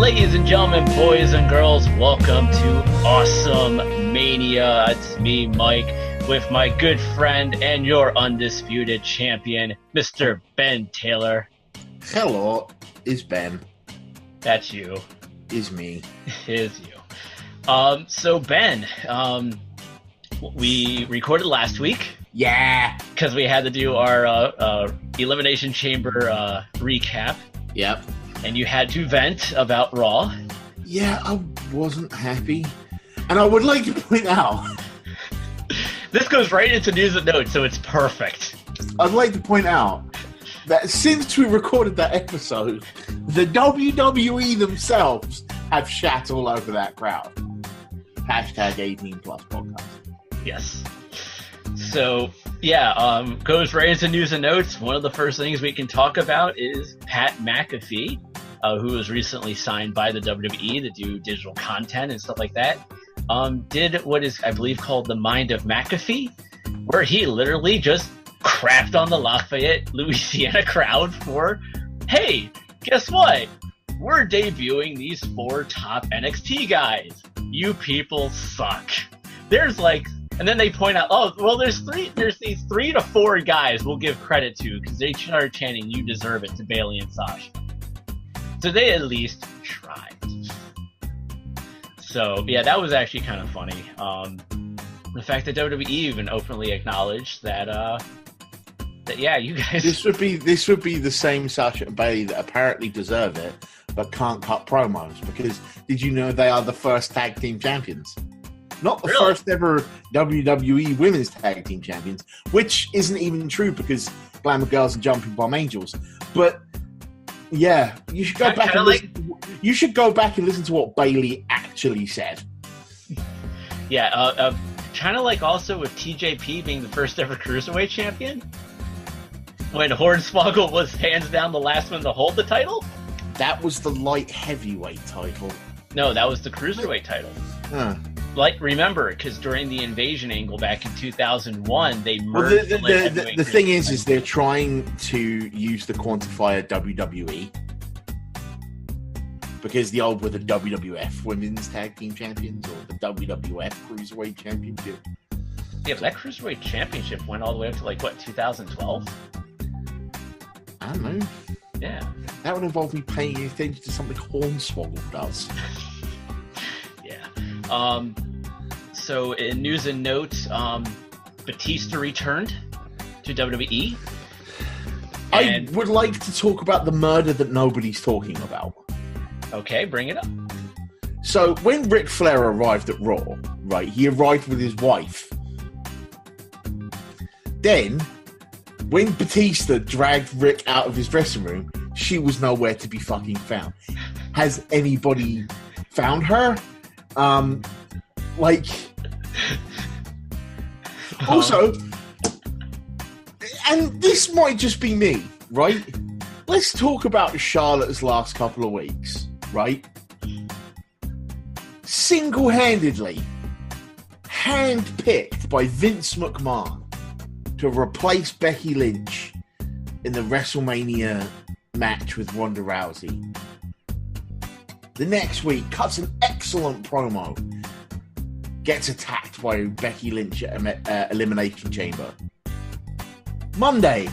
Ladies and gentlemen, boys and girls, welcome to AwesomeMania. It's me, Mike, with my good friend and your undisputed champion, Mr. Ben Taylor. Hello, is Ben. That's you. Is me. Is you. So Ben, we recorded last week. Yeah. Because we had to do our Elimination Chamber recap. Yep. And you had to vent about Raw. Yeah, I wasn't happy. And I would like to point out... This goes right into news and notes, so it's perfect. I'd like to point out that since we recorded that episode, the WWE themselves have shat all over that crowd. Hashtag 18 plus podcast. Yes. So, yeah, goes right into news and notes. One of the first things we can talk about is Pat McAfee, who was recently signed by the WWE to do digital content and stuff like that. Did what is, I believe, called the Mind of McAfee, where he literally just crapped on the Lafayette, Louisiana crowd for, hey, guess what? We're debuting these 4 top NXT guys. You people suck. There's like... And then they point out, oh, well, there's these 3 to 4 guys we'll give credit to because they started chanting, you deserve it, to Bayley and Sasha. So they at least tried. So, yeah, that was actually kind of funny. The fact that WWE even openly acknowledged that yeah, you guys... This would be the same Sasha and Bayley that apparently deserve it, but can't cut promos, because did you know they are the first tag team champions? Not the first ever WWE Women's Tag Team Champions, which isn't even true because Glamour Girls and Jumping Bomb Angels. But yeah, you should go back and listen. You should go back and listen to what Bayley actually said. Yeah, kind of like also with TJP being the first ever Cruiserweight champion, when Hornswoggle was hands down the last one to hold the title. That was the light heavyweight title. No, that was the Cruiserweight title. Huh. Like, remember, because during the Invasion angle back in 2001, they merged. Well, the thing is they're trying to use the quantifier WWE because the old were the WWF Women's Tag Team Champions or the WWF Cruiserweight Championship. Yeah, but that Cruiserweight Championship went all the way up to, like, what, 2012? I don't know. Yeah. That would involve me paying attention to something Hornswoggle does. Yeah. So in news and notes, Batista returned to WWE. I would like to talk about the murder that nobody's talking about. Okay, bring it up. So when Ric Flair arrived at Raw, right, he arrived with his wife. Then, when Batista dragged Rick out of his dressing room, she was nowhere to be fucking found. Has anybody found her? Also, and this might just be me, right? Let's talk about Charlotte's last couple of weeks, right? Single-handedly handpicked by Vince McMahon to replace Becky Lynch in the WrestleMania match with Ronda Rousey. The next week, cuts an excellent promo, gets attacked by Becky Lynch at Elimination Chamber. Monday,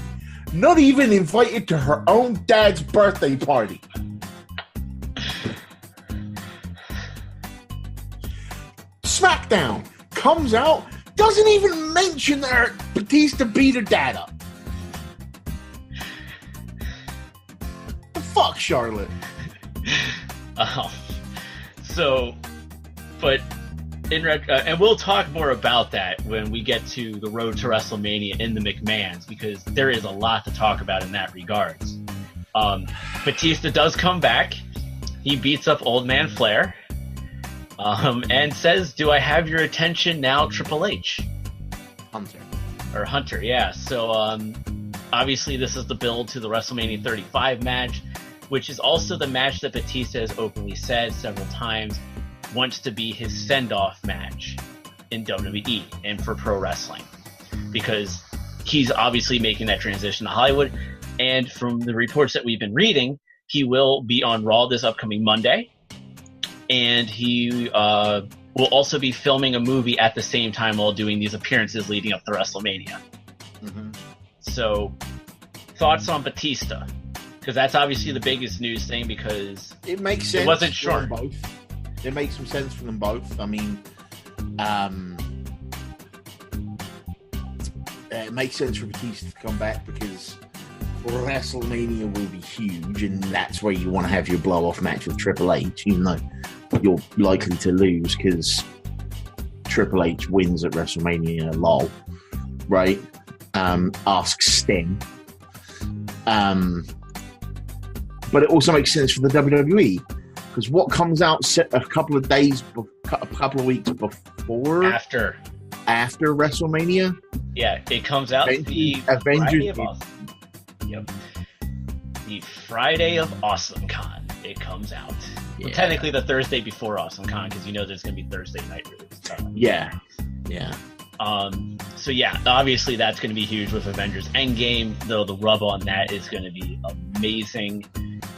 not even invited to her own dad's birthday party. SmackDown comes out, doesn't even mention that Batista beat her dad up. The fuck, Charlotte? But and we'll talk more about that when we get to the road to WrestleMania in the McMahons, because there is a lot to talk about in that regards. Batista does come back. He beats up Old Man Flair, and says, "Do I have your attention now, Triple H?" Hunter, yeah. So obviously this is the build to the WrestleMania 35 match, which is also the match that Batista has openly said several times wants to be his send-off match in WWE and for pro wrestling, because he's obviously making that transition to Hollywood. And from the reports that we've been reading, he will be on Raw this upcoming Monday, and he will also be filming a movie at the same time while doing these appearances leading up to WrestleMania. Mm-hmm. So, thoughts on Batista? Because that's obviously the biggest news thing, because it makes sense. It wasn't sure. Both. It makes some sense for them both. I mean, it makes sense for Batista to come back because WrestleMania will be huge, and that's where you want to have your blow-off match with Triple H, even though you're likely to lose because Triple H wins at WrestleMania, lol, right? Ask Sting. But it also makes sense for the WWE because what comes out a couple of weeks before after WrestleMania? Yeah, it comes out the Avengers. Friday of Awesome. Yep. The Friday of AwesomeCon. It comes out. Yeah. Well, technically the Thursday before AwesomeCon, because there's going to be Thursday night release. Yeah. So yeah, obviously that's going to be huge with Avengers Endgame. Though the rub on that is going to be amazing.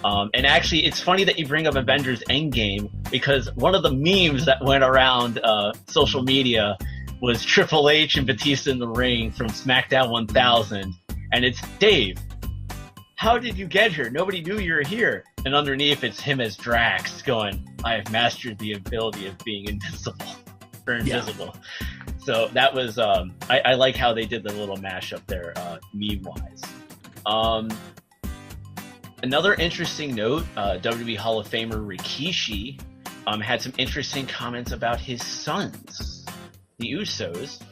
And actually, it's funny that you bring up Avengers Endgame because one of the memes that went around social media was Triple H and Batista in the ring from SmackDown 1000, and it's Dave. How did you get here? Nobody knew you were here. And underneath, it's him as Drax going, "I have mastered the ability of being invisible." Or invisible. Yeah. So that was, I like how they did the little mashup there, meme-wise. Another interesting note, WWE Hall of Famer Rikishi had some interesting comments about his sons, the Usos,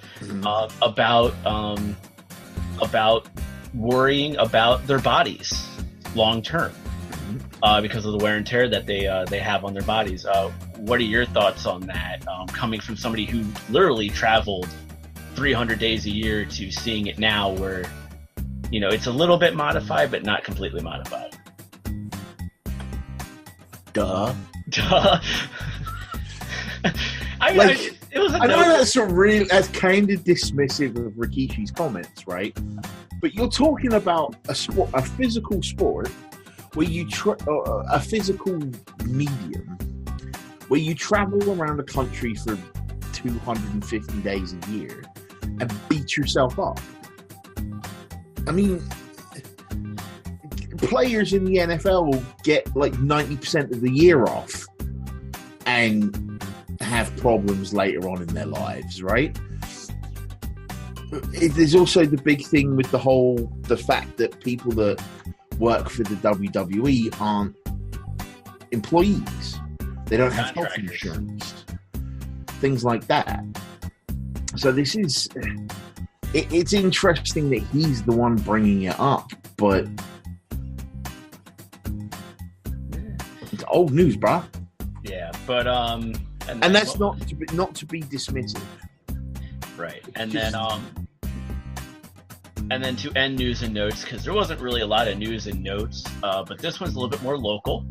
about worrying about their bodies long term because of the wear and tear that they have on their bodies. What are your thoughts on that? Coming from somebody who literally traveled 300 days a year to seeing it now, where it's a little bit modified, but not completely modified. Duh. I mean, it was. I know that's kind of dismissive of Rikishi's comments, right? But you're talking about a physical sport where you a physical medium where you travel around the country for 250 days a year and beat yourself up. I mean, players in the NFL will get like 90% of the year off and have problems later on in their lives, right? There's also the big thing with the fact that people that work for the WWE aren't employees. They don't have health insurance. Things like that. So this is... It's interesting that he's the one bringing it up, but... It's old news, bruh. Yeah, but... And that's not to be dismissive. Right. And then to end news and notes, because there wasn't really a lot of news and notes, but this one's a little bit more local.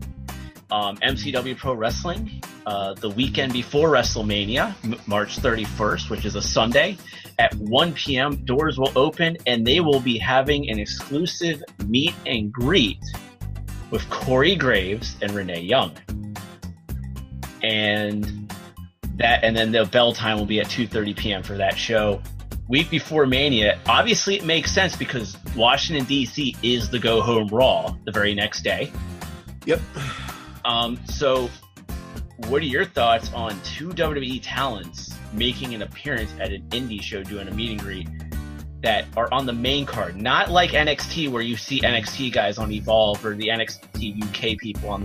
MCW Pro Wrestling, the weekend before WrestleMania, March 31st, which is a Sunday, at 1 p.m., doors will open, and they will be having an exclusive meet and greet with Corey Graves and Renee Young. And then the bell time will be at 2:30 p.m. for that show. Week before Mania, obviously it makes sense because Washington, D.C. is the go-home Raw the very next day. Yep. So what are your thoughts on two WWE talents making an appearance at an indie show doing a meet and greet that are on the main card? Not like NXT where you see NXT guys on Evolve or the NXT UK people on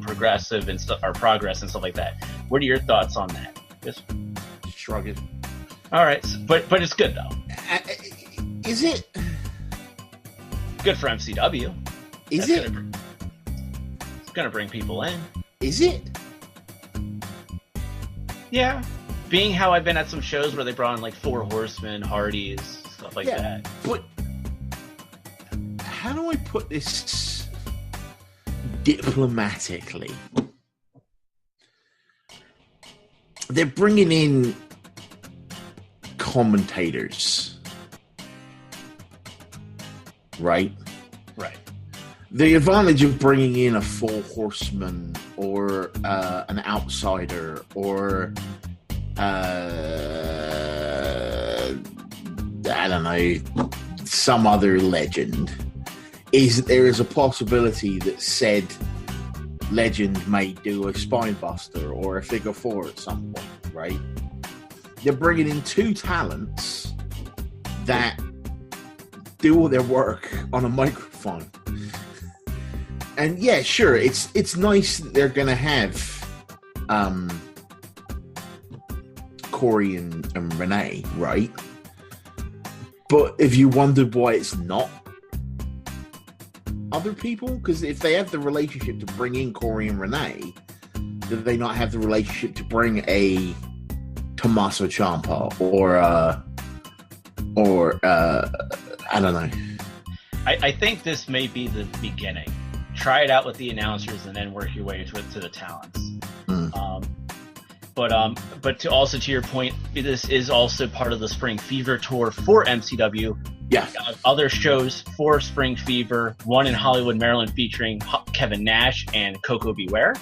Progressive and stuff, or Progress and stuff like that. What are your thoughts on that? Just shrug it. All right, but it's good though. Is it good for MCW? Is it? It's gonna bring people in. Is it? Yeah. Being how I've been at some shows where they brought in like Four Horsemen, Hardys, stuff like that. But how do I put this diplomatically? They're bringing in commentators, right? The advantage of bringing in a four horseman or an outsider or I don't know, some other legend is that there is a possibility that said legend may do a spine buster or a figure four at some point, right? They're bringing in two talents that do all their work on a microphone. And yeah, sure, it's nice that they're going to have Corey and Renee, right? But if you wondered why it's not other people, because if they have the relationship to bring in Corey and Renee, do they not have the relationship to bring a Tommaso Ciampa or I don't know. I think this may be the beginning. Try it out with the announcers and then work your way to the talents. But to your point, this is also part of the Spring Fever tour for MCW. Yeah. Other shows for Spring Fever, one in Hollywood, Maryland, featuring Kevin Nash and Coco Beware.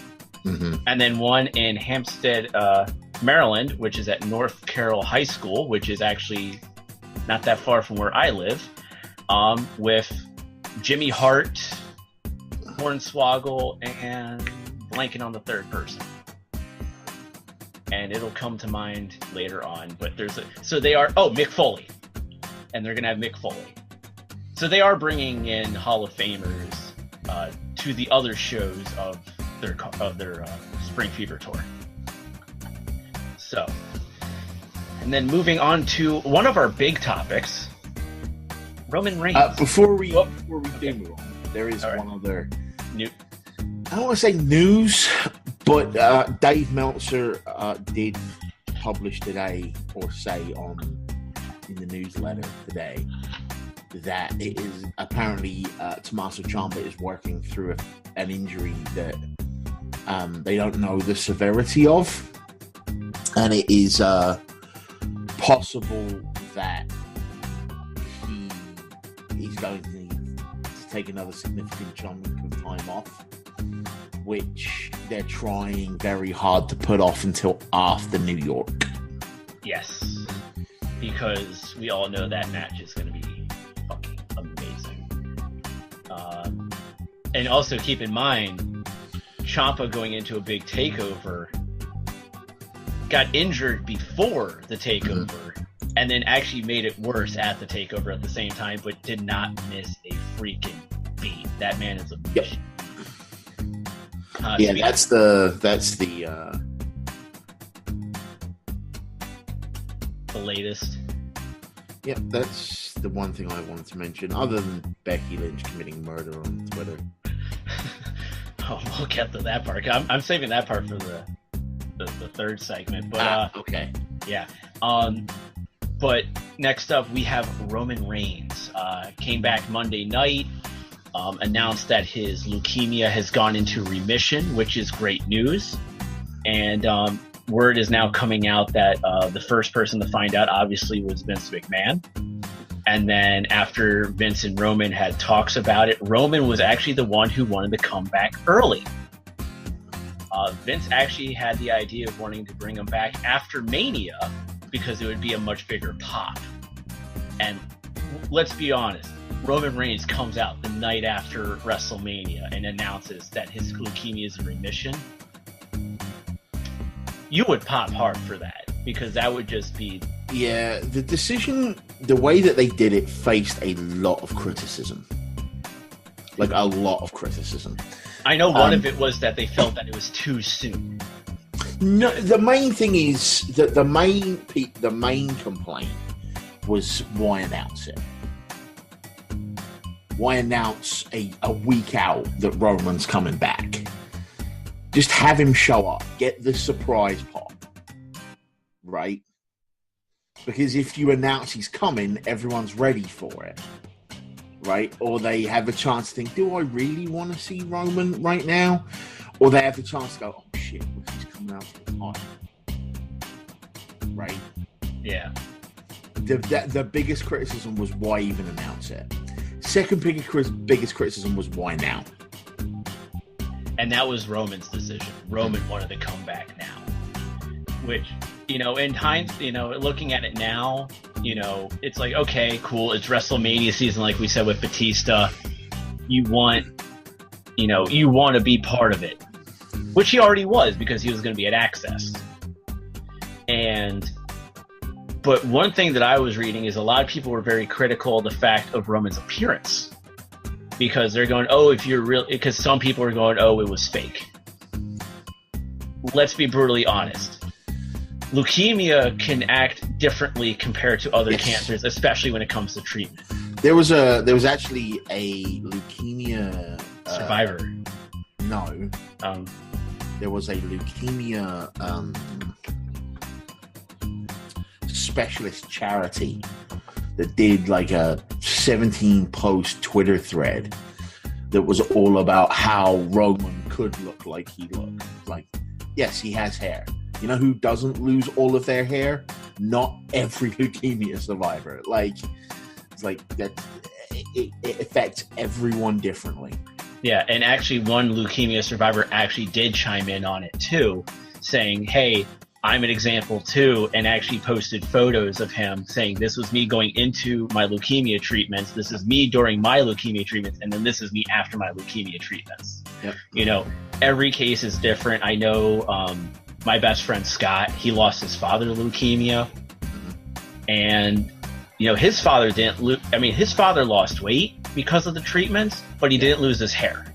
Mm-hmm. And then one in Hampstead, Maryland, which is at North Carroll High School, which is actually not that far from where I live, with Jimmy Hart, Hornswoggle, and blanking on the third person. And it'll come to mind later on. But Mick Foley. And they're going to have Mick Foley. So they are bringing in Hall of Famers to the other shows of their Spring Fever tour. So, and then moving on to one of our big topics, Roman Reigns. Before we do move on, there is one other new. I don't want to say news, but Dave Meltzer did publish today, or say in the newsletter today, that it is apparently Tommaso Ciampa is working through an injury that they don't know the severity of, and it is possible that he's going to need to take another significant chunk of time off, which they're trying very hard to put off until after New York. Yes, because we all know that match is going to be fucking amazing. And also keep in mind, Ciampa going into a big takeover got injured before the takeover, and then actually made it worse at the takeover at the same time, but did not miss a freaking beat. That man is a machine. Yeah, that's the latest. Yep, that's the one thing I wanted to mention, other than Becky Lynch committing murder on Twitter. Oh, we'll get to that part. I'm saving that part for the third segment. But okay. Yeah. But next up, we have Roman Reigns. Came back Monday night. Announced that his leukemia has gone into remission, which is great news. And word is now coming out that the first person to find out, obviously, was Vince McMahon. And then after Vince and Roman had talks about it, Roman was actually the one who wanted to come back early. Vince actually had the idea of wanting to bring him back after Mania because it would be a much bigger pop. And let's be honest, Roman Reigns comes out the night after WrestleMania and announces that his leukemia is in remission. You would pop hard for that, because that would just be... Yeah, the decision, the way that they did it, faced a lot of criticism. Like, a lot of criticism. I know one of it was that they felt that it was too soon. No, the main thing is that the main complaint was, why announce it? Why announce a week out that Roman's coming back? Just have him show up. Get the surprise pop. Right? Because if you announce he's coming, everyone's ready for it. Right? Or they have a chance to think, do I really want to see Roman right now? Or they have the chance to go, oh shit, he's coming out for the time. Right? Yeah. The biggest criticism was, why even announce it? second biggest criticism was why now? And that was Roman's decision. Roman wanted to come back now. Which, in hindsight, looking at it now, it's like, okay, cool. It's WrestleMania season, like we said with Batista. You want to be part of it. Which he already was, because he was going to be at Access. But one thing that I was reading is a lot of people were very critical of the fact of Roman's appearance. Because they're going, oh, if you're real, because some people are going, oh, it was fake. Let's be brutally honest. Leukemia can act differently compared to other cancers, especially when it comes to treatment. There was actually a leukemia survivor. No. There was a leukemia specialist charity that did like a 17-post Twitter thread that was all about how Roman could look like he looked. Like, yes, he has hair. You know who doesn't lose all of their hair? Not every leukemia survivor. Like, it's like that. It affects everyone differently. Yeah, and actually one leukemia survivor actually did chime in on it too, saying, hey, I'm an example too, and actually posted photos of him saying, this was me going into my leukemia treatments, this is me during my leukemia treatments, and then this is me after my leukemia treatments. Yep. Every case is different. I know my best friend Scott, he lost his father to leukemia, and his father his father lost weight because of the treatments, but he didn't lose his hair.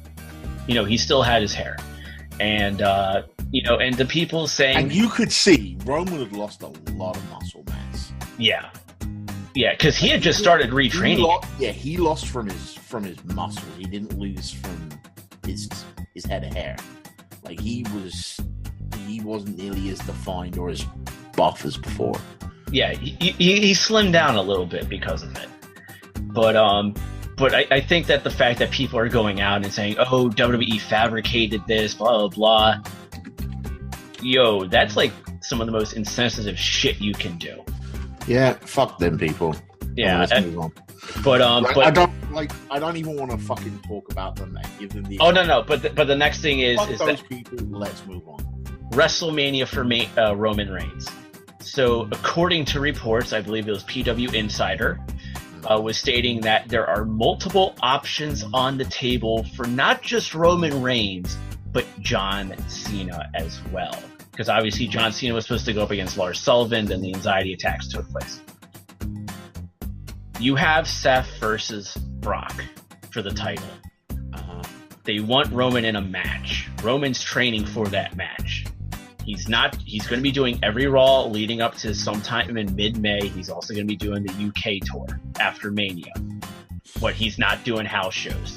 He still had his hair. And, and the people saying... And you could see Roman had lost a lot of muscle mass. Yeah. Yeah, because he had just started retraining. He lost from his muscles. He didn't lose from his head of hair. Like, he wasn't nearly as defined or as buff as before. Yeah, he slimmed down a little bit because of it. But I think that the fact that people are going out and saying, oh, WWE fabricated this, blah, blah, blah. Yo, that's like some of the most insensitive shit you can do. Yeah, fuck them people. Yeah. Let's move on. But I don't even want to fucking talk about them and give them the... Oh, no. But the next thing is those that people, let's move on. WrestleMania for Roman Reigns. So according to reports, I believe it was PW Insider, was stating that there are multiple options on the table for not just Roman Reigns, but John Cena as well. Because obviously John Cena was supposed to go up against Lars Sullivan, then the anxiety attacks took place. You have Seth versus Brock for the title. They want Roman in a match. Roman's training for that match. He's going to be doing every Raw leading up to sometime in mid-May. He's also going to be doing the UK tour after Mania. But he's not doing house shows.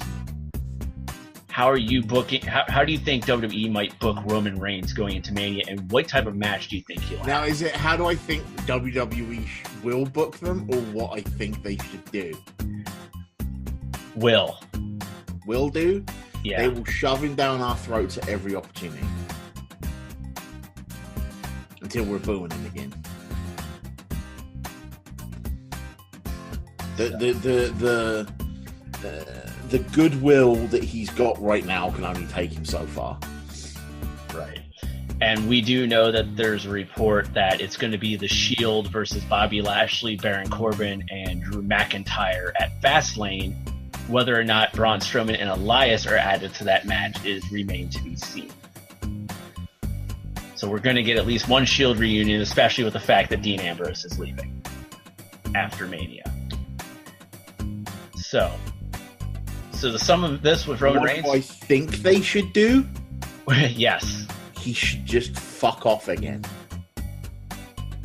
How are you booking? How do you think WWE might book Roman Reigns going into Mania, and what type of match do you think he'll have? Now, is it how do I think WWE will book them, or what I think they should do? Will do? Yeah. They will shove him down our throats at every opportunity until we're booing him again. The goodwill that he's got right now can only take him so far. Right. And we do know that there's a report that it's going to be The Shield versus Bobby Lashley, Baron Corbin, and Drew McIntyre at Fastlane. Whether or not Braun Strowman and Elias are added to that match remains to be seen. So we're going to get at least one Shield reunion, especially with the fact that Dean Ambrose is leaving after Mania. So the sum of this with Roman Reigns... What do I think they should do? Yes. He should just fuck off again.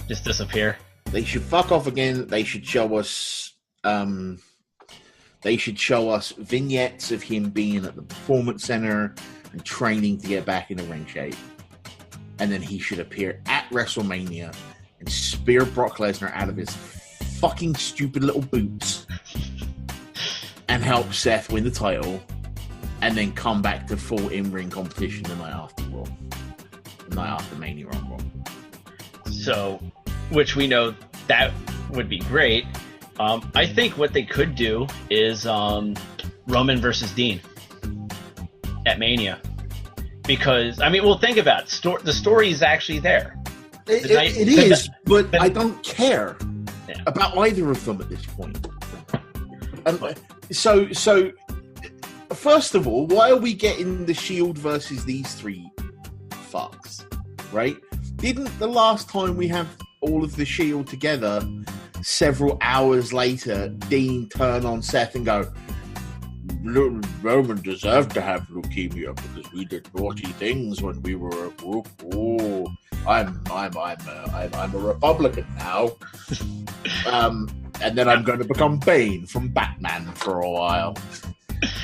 Just disappear? They should fuck off again. They should show us... They should show us vignettes of him being at the Performance Center and training to get back into ring shape. And then he should appear at WrestleMania and spear Brock Lesnar out of his fucking stupid little boots and help Seth win the title, and then come back to full in-ring competition the night after Raw. The night after Mania on Raw. So, which we know that would be great. I think what they could do is Roman versus Dean at Mania. Because, I mean, well, think about it. The story is actually there. It is, but I don't care about either of them at this point. So, first of all, why are we getting the Shield versus these three fucks, right? Didn't the last time we have all of the Shield together, several hours later, Dean turn on Seth and go, Roman deserved to have leukemia because we did naughty things when we were a group. Oh, I'm a Republican now, and then I'm going to become Bane from Batman for a while.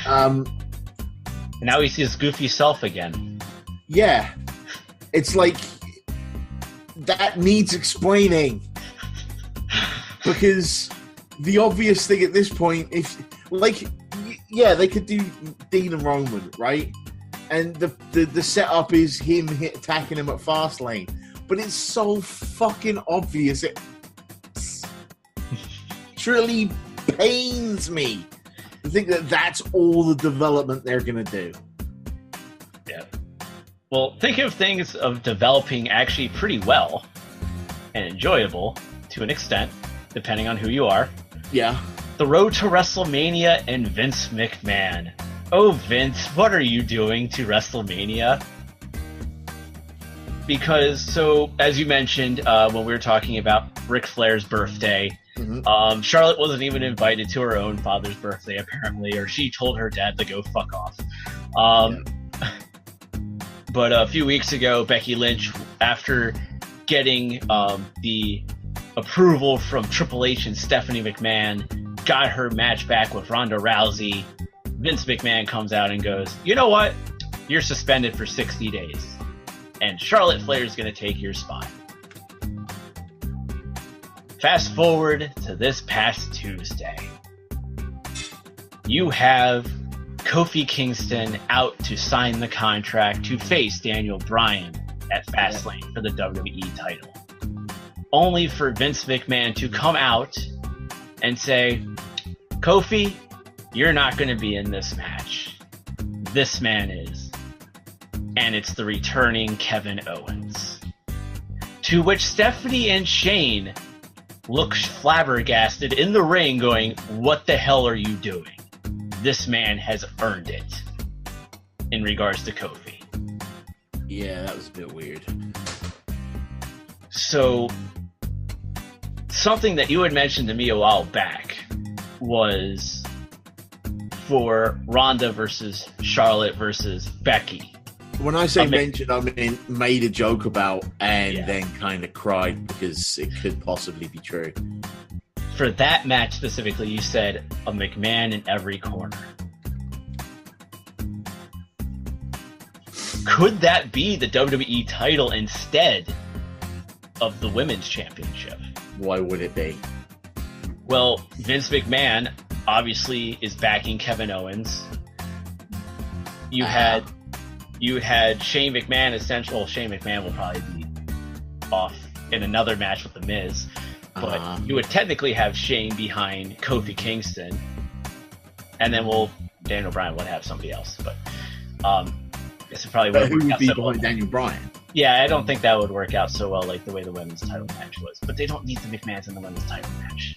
Now he sees his goofy self again. Yeah, it's like that needs explaining because the obvious thing at this point, they could do Dean and Roman, right? And the setup is him attacking him at Fastlane. But it's so fucking obvious. It truly pains me to think that that's all the development they're going to do. Yeah. Well, think of things of developing actually pretty well and enjoyable to an extent, depending on who you are. Yeah. The road to WrestleMania and Vince McMahon. Oh, Vince, what are you doing to WrestleMania? Because, so, as you mentioned, when we were talking about Ric Flair's birthday, Charlotte wasn't even invited to her own father's birthday, apparently, or she told her dad to go fuck off. But a few weeks ago, Becky Lynch, after getting the approval from Triple H and Stephanie McMahon, got her match back with Ronda Rousey. Vince McMahon comes out and goes, you know what? You're suspended for 60 days. And Charlotte Flair is going to take your spot. Fast forward to this past Tuesday. You have Kofi Kingston out to sign the contract to face Daniel Bryan at Fastlane for the WWE title. Only for Vince McMahon to come out and say, Kofi, you're not going to be in this match. This man is. And it's the returning Kevin Owens. To which Stephanie and Shane look flabbergasted in the ring going, what the hell are you doing? This man has earned it. In regards to Kofi. Yeah, that was a bit weird. So, something that you had mentioned to me a while back was for Ronda versus Charlotte versus Becky. When I say mentioned, I mean made a joke about and then kind of cried because it could possibly be true. For that match specifically, you said a McMahon in every corner. Could that be the WWE title instead of the Women's Championship? Why would it be? Well, Vince McMahon obviously is backing Kevin Owens. You had Shane McMahon essentially. Well, Shane McMahon will probably be off in another match with The Miz, but you would technically have Shane behind Kofi Kingston, and then Daniel Bryan would have somebody else. But I guess it probably wouldn't who work would out be so behind well. Daniel Bryan? Yeah, I don't think that would work out so well, like the way the women's title match was. But they don't need the McMahons in the women's title match.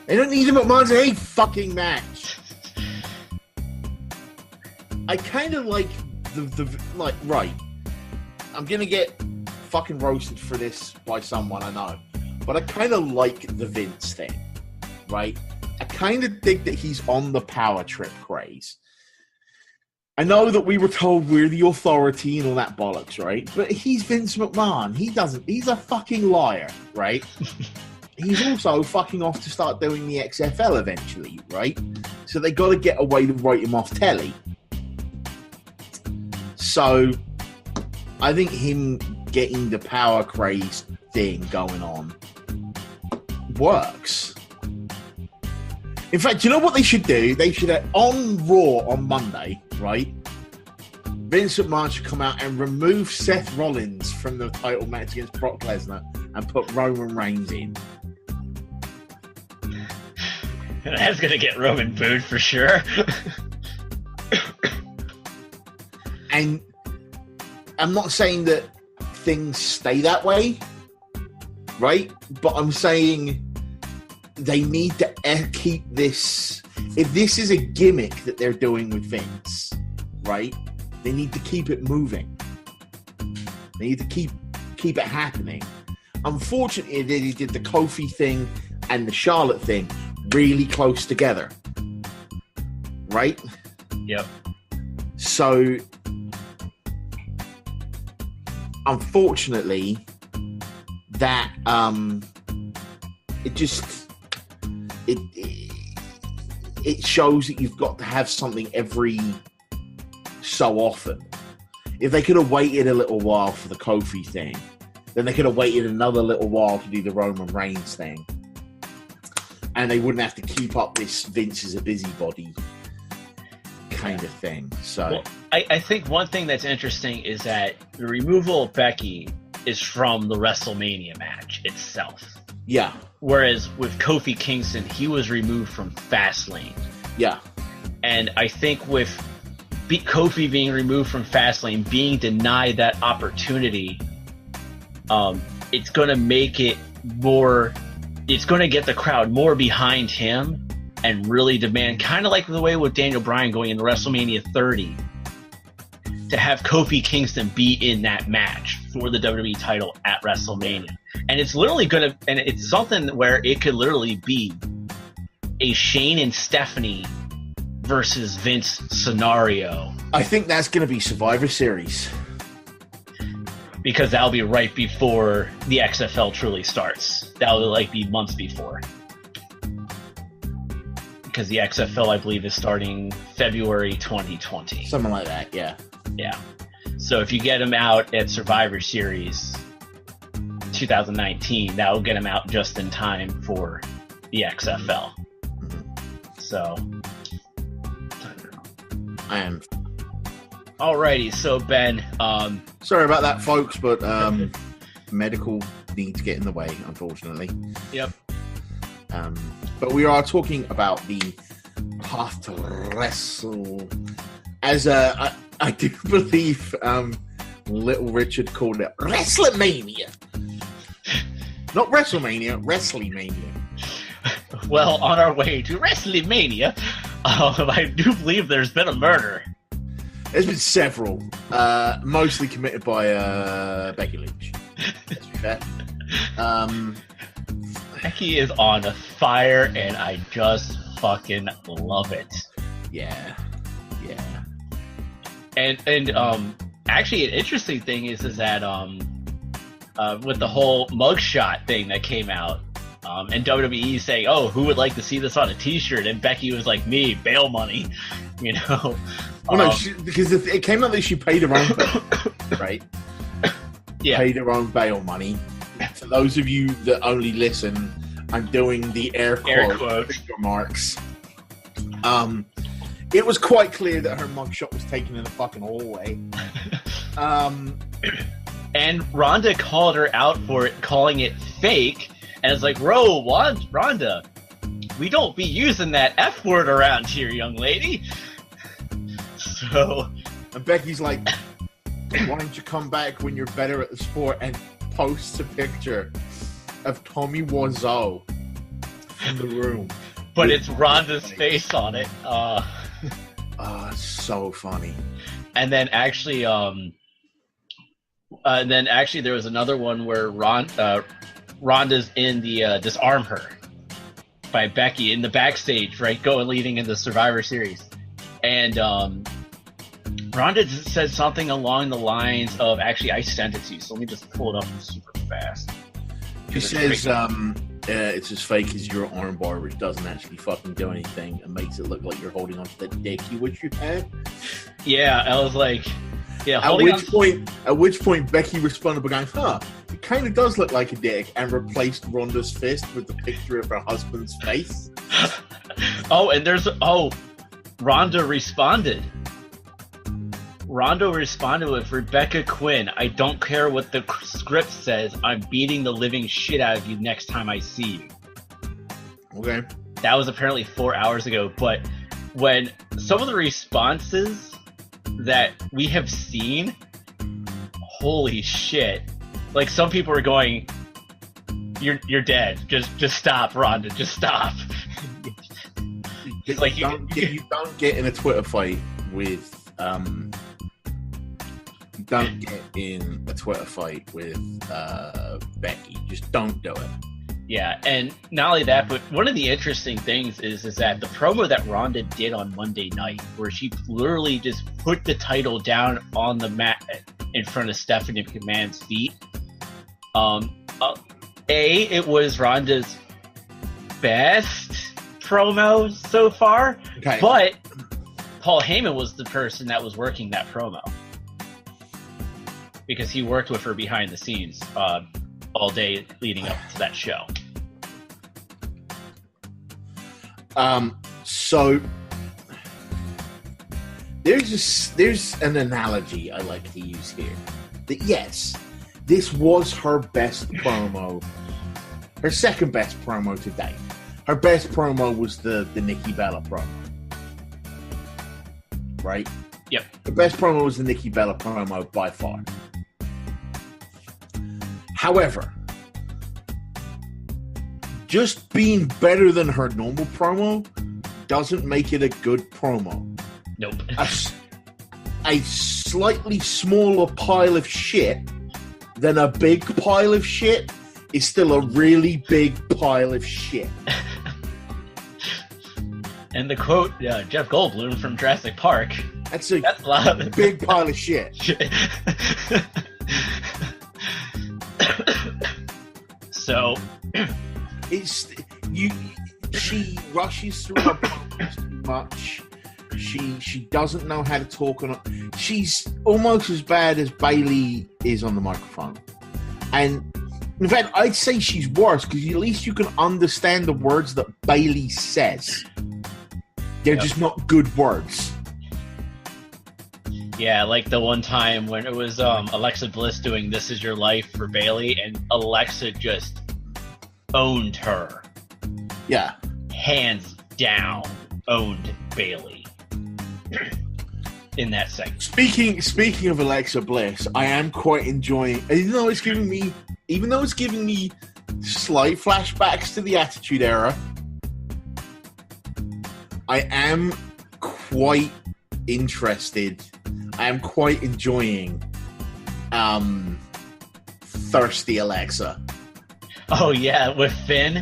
They don't need him at Monday in any fucking match. I kind of like right. I'm gonna get fucking roasted for this by someone I know, but I kind of like the Vince thing, right? I kind of think that he's on the power trip craze. I know that we were told we're the authority and all that bollocks, right? But he's Vince McMahon. He's a fucking liar, right? He's also fucking off to start doing the XFL eventually, right? So they got to get a way to write him off telly. So I think him getting the power craze thing going on works. In fact, you know what they should do? They should, on Raw on Monday, right? Vince McMahon should come out and remove Seth Rollins from the title match against Brock Lesnar and put Roman Reigns in. That's gonna get Roman booed for sure. And I'm not saying that things stay that way, right? But I'm saying they need to keep this. If this is a gimmick that they're doing with Vince, right? They need to keep it moving. They need to keep it happening. Unfortunately, they did the Kofi thing and the Charlotte thing really close together, right? Yep. So, unfortunately, that it shows that you've got to have something every so often. If they could have waited a little while for the Kofi thing, then they could have waited another little while to do the Roman Reigns thing. And they wouldn't have to keep up this Vince is a busybody kind of thing. So well, I think one thing that's interesting is that the removal of Becky is from the WrestleMania match itself. Yeah. Whereas with Kofi Kingston, he was removed from Fastlane. Yeah. And I think with Kofi being removed from Fastlane, being denied that opportunity, it's going to make it more... It's going to get the crowd more behind him and really demand, kind of like the way with Daniel Bryan going into WrestleMania 30, to have Kofi Kingston be in that match for the WWE title at WrestleMania. And it's literally going to, and it's something where it could literally be a Shane and Stephanie versus Vince scenario. I think that's going to be Survivor Series. Because that'll be right before the XFL truly starts. That'll like be months before. Because the XFL, I believe, is starting February 2020. Something like that, yeah. Yeah. So if you get them out at Survivor Series 2019, that'll get them out just in time for the XFL. Mm-hmm. So. I am. Alrighty, so Ben. Sorry about that, folks, but medical needs get in the way, unfortunately. Yep. But we are talking about the path to wrestle. As I do believe Little Richard called it WrestleMania. Not WrestleMania, WrestleMania. Well, on our way to WrestleMania, I do believe there's been a murder. There's been several, mostly committed by Becky Lynch. Let's be fair. Becky is on fire, and I just fucking love it. Yeah. And actually, an interesting thing is that with the whole mugshot thing that came out, and WWE saying, "Oh, who would like to see this on a T-shirt?" and Becky was like, "Me, bail money," you know. Well, no, because it came out that she paid her own bail, right? Yeah. Paid her own bail money. For those of you that only listen, I'm doing the air quotes marks. It was quite clear that her mugshot was taken in the fucking hallway. And Ronda called her out for it, calling it fake, and it's like, Ronda, we don't be using that F word around here, young lady. So, and Becky's like, why don't you come back when you're better at the sport, and posts a picture of Tommy Wiseau in the room. But it's Ronda's face on it. It's so funny. And then actually, there was another one where Ronda's in the Disarm Her by Becky in the backstage, right, leading into Survivor Series. And Ronda said something along the lines of, actually, I sent it to you, so let me just pull it up super fast. She says it's as fake as your armbar, which doesn't actually fucking do anything and makes it look like you're holding on to the dick you wish you had. Yeah, I was like, yeah. At which point Becky responded by going, it kind of does look like a dick, and replaced Ronda's fist with the picture of her husband's face. Ronda responded. Ronda responded with, Rebecca Quinn, I don't care what the script says. I'm beating the living shit out of you next time I see you. Okay. That was apparently 4 hours ago. But when some of the responses that we have seen, holy shit! Like some people are going, "You're dead. Just stop, Ronda. Just stop." Like you don't get in a Twitter fight with Becky. Just don't do it. Yeah, and not only that, but one of the interesting things is that the promo that Ronda did on Monday night, where she literally just put the title down on the mat in front of Stephanie McMahon's feet. It was Ronda's best promo so far, okay. But Paul Heyman was the person that was working that promo because he worked with her behind the scenes all day leading up to that show. So there's an analogy I like to use here. That yes, this was her best promo, her second best promo to date. Her best promo was the Nikki Bella promo, right? Yep. The best promo was the Nikki Bella promo by far. However, just being better than her normal promo doesn't make it a good promo. Nope. A slightly smaller pile of shit than a big pile of shit is still a really big pile of shit. And the quote, Jeff Goldblum from Jurassic Park. That's a big pile of shit. So, she rushes through her promos too much. She doesn't know how to talk on it. She's almost as bad as Bayley is on the microphone. And in fact, I'd say she's worse because at least you can understand the words that Bayley says. They're just not good words. Yeah, like the one time when it was Alexa Bliss doing This Is Your Life for Bayley, and Alexa just owned her. Yeah. Hands down, owned Bayley in that segment. Speaking of Alexa Bliss, I am quite enjoying, even though it's giving me slight flashbacks to the Attitude Era, I am quite interested. I am quite enjoying Thirsty Alexa. Oh yeah, with Finn.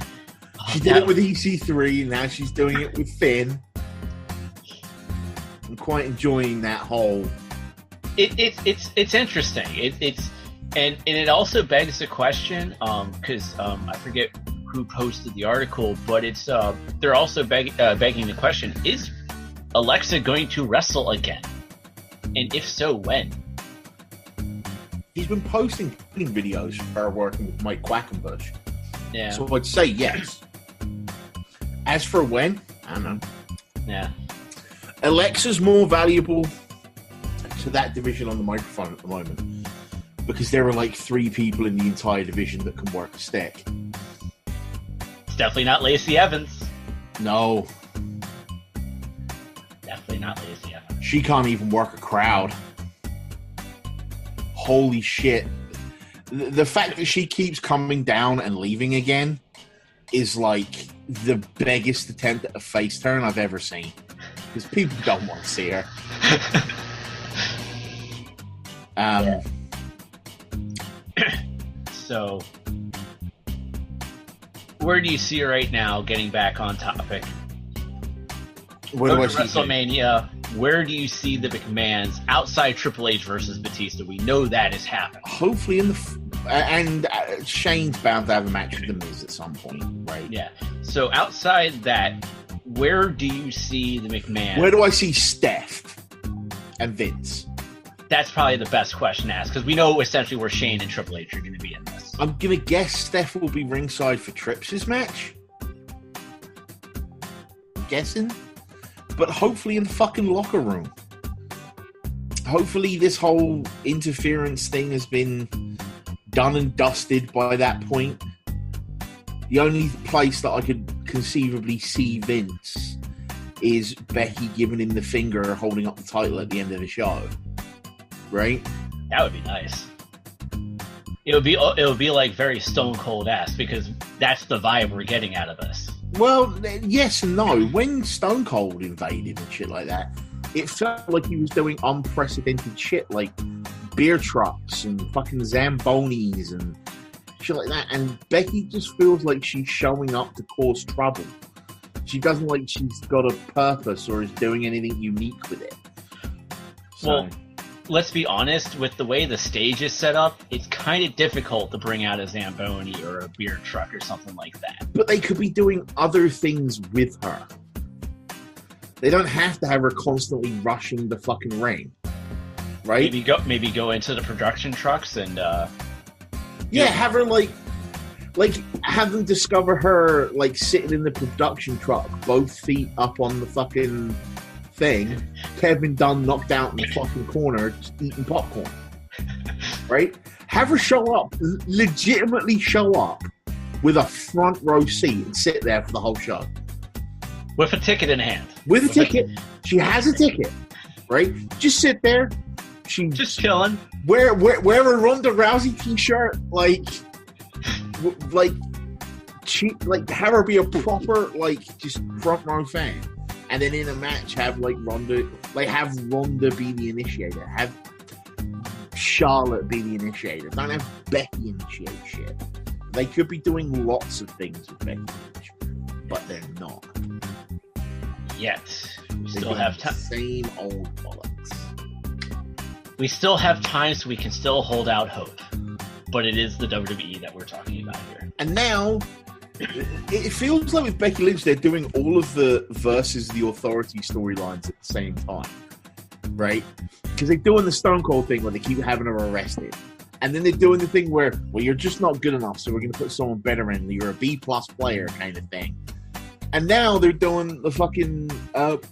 She did it with EC3, now she's doing it with Finn. I'm quite enjoying that whole. It's interesting. And it also begs the question, because I forget who posted the article, but it's they're also begging the question: is Alexa going to wrestle again? And if so, when? He's been posting videos of her working with Mike Quackenbush. Yeah. So I'd say yes. As for when, I don't know. Yeah. Alexa's more valuable to that division on the microphone at the moment because there are like 3 people in the entire division that can work a stick. It's definitely not Lacey Evans. No. Definitely not Lacey Evans. She can't even work a crowd. Holy shit. The fact that she keeps coming down and leaving again is like the biggest attempt at a face turn I've ever seen. Because people don't want to see her. So, where do you see her right now, getting back on topic? Where do I see WrestleMania, where do you see the McMahons outside Triple H versus Batista? We know that is happening. Hopefully in the... and Shane's bound to have a match with The Miz at some point, right? Yeah. So outside that, where do you see the McMahons? Where do I see Steph and Vince? That's probably the best question to ask, because we know essentially where Shane and Triple H are going to be in this. I'm going to guess Steph will be ringside for Trips' match. I'm guessing. But hopefully in the fucking locker room. Hopefully this whole interference thing has been done and dusted by that point. The only place that I could conceivably see Vince is Becky giving him the finger, holding up the title at the end of the show, right? That would be nice. It would be like very Stone Cold-esque, because that's the vibe we're getting out of this. Well, yes and no. When Stone Cold invaded and shit like that, it felt like he was doing unprecedented shit, like beer trucks and fucking Zambonis and shit like that. And Becky just feels like she's showing up to cause trouble. She doesn't like she's got a purpose or is doing anything unique with it. So. Well, let's be honest, with the way the stage is set up, it's kind of difficult to bring out a Zamboni or a beer truck or something like that. But they could be doing other things with her. They don't have to have her constantly rushing the fucking ring, right? Maybe go into the production trucks and have her like have them discover her like sitting in the production truck, both feet up on the fucking thing. Kevin Dunn knocked out in the fucking corner, just eating popcorn, right? Have her show up, legitimately show up with a front row seat and sit there for the whole show. With a ticket in hand. With a ticket. She has a ticket, right? Just sit there. She's just chilling. Wear a Ronda Rousey t-shirt, have her be a proper just front row fan, and then in a match have Ronda be the initiator, have Charlotte be the initiator. Don't have Becky initiate shit. They could be doing lots of things with Becky Lynch, but they're not. Yet. We still have time. Same old bollocks. We still have time, so we can still hold out hope. But it is the WWE that we're talking about here. And now, it feels like with Becky Lynch, they're doing all of the versus the Authority storylines at the same time. Right? Because they're doing the Stone Cold thing where they keep having her arrested. And then they're doing the thing where, well, you're just not good enough, so we're going to put someone better in. You're a B+ player kind of thing. And now they're doing the fucking, what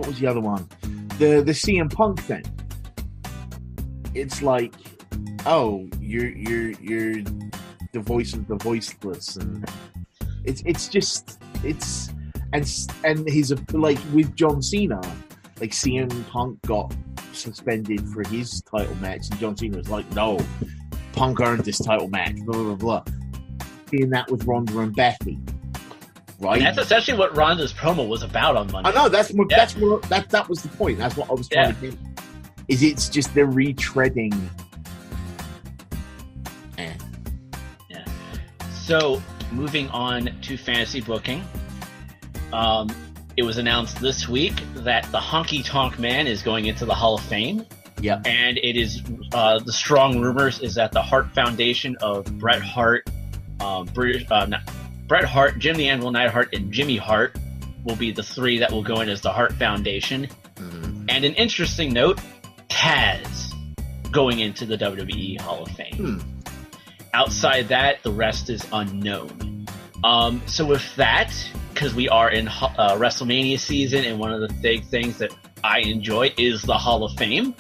was the other one? The CM Punk thing. It's like, oh, you're the voice of the voiceless, and and he's with John Cena, CM Punk got suspended for his title match, and John Cena was like, no, Punk earned this title match, blah blah blah. Seeing that with Ronda and Becky, right? And that's essentially what Ronda's promo was about on Monday. I know that was the point. That's what I was trying to do. Is it's just they're retreading. Yeah. So moving on to fantasy booking, it was announced this week that the Honky Tonk Man is going into the Hall of Fame. Yeah. And it is the strong rumors is that the Hart Foundation of Bret Hart, Bret Hart, Jim the Anvil Neidhart, and Jimmy Hart will be the three that will go in as the Hart Foundation. Mm-hmm. And an interesting note, Taz going into the WWE Hall of Fame. Outside that, the rest is unknown. So with that, because we are in WrestleMania season, and one of the big things that I enjoy is the Hall of Fame.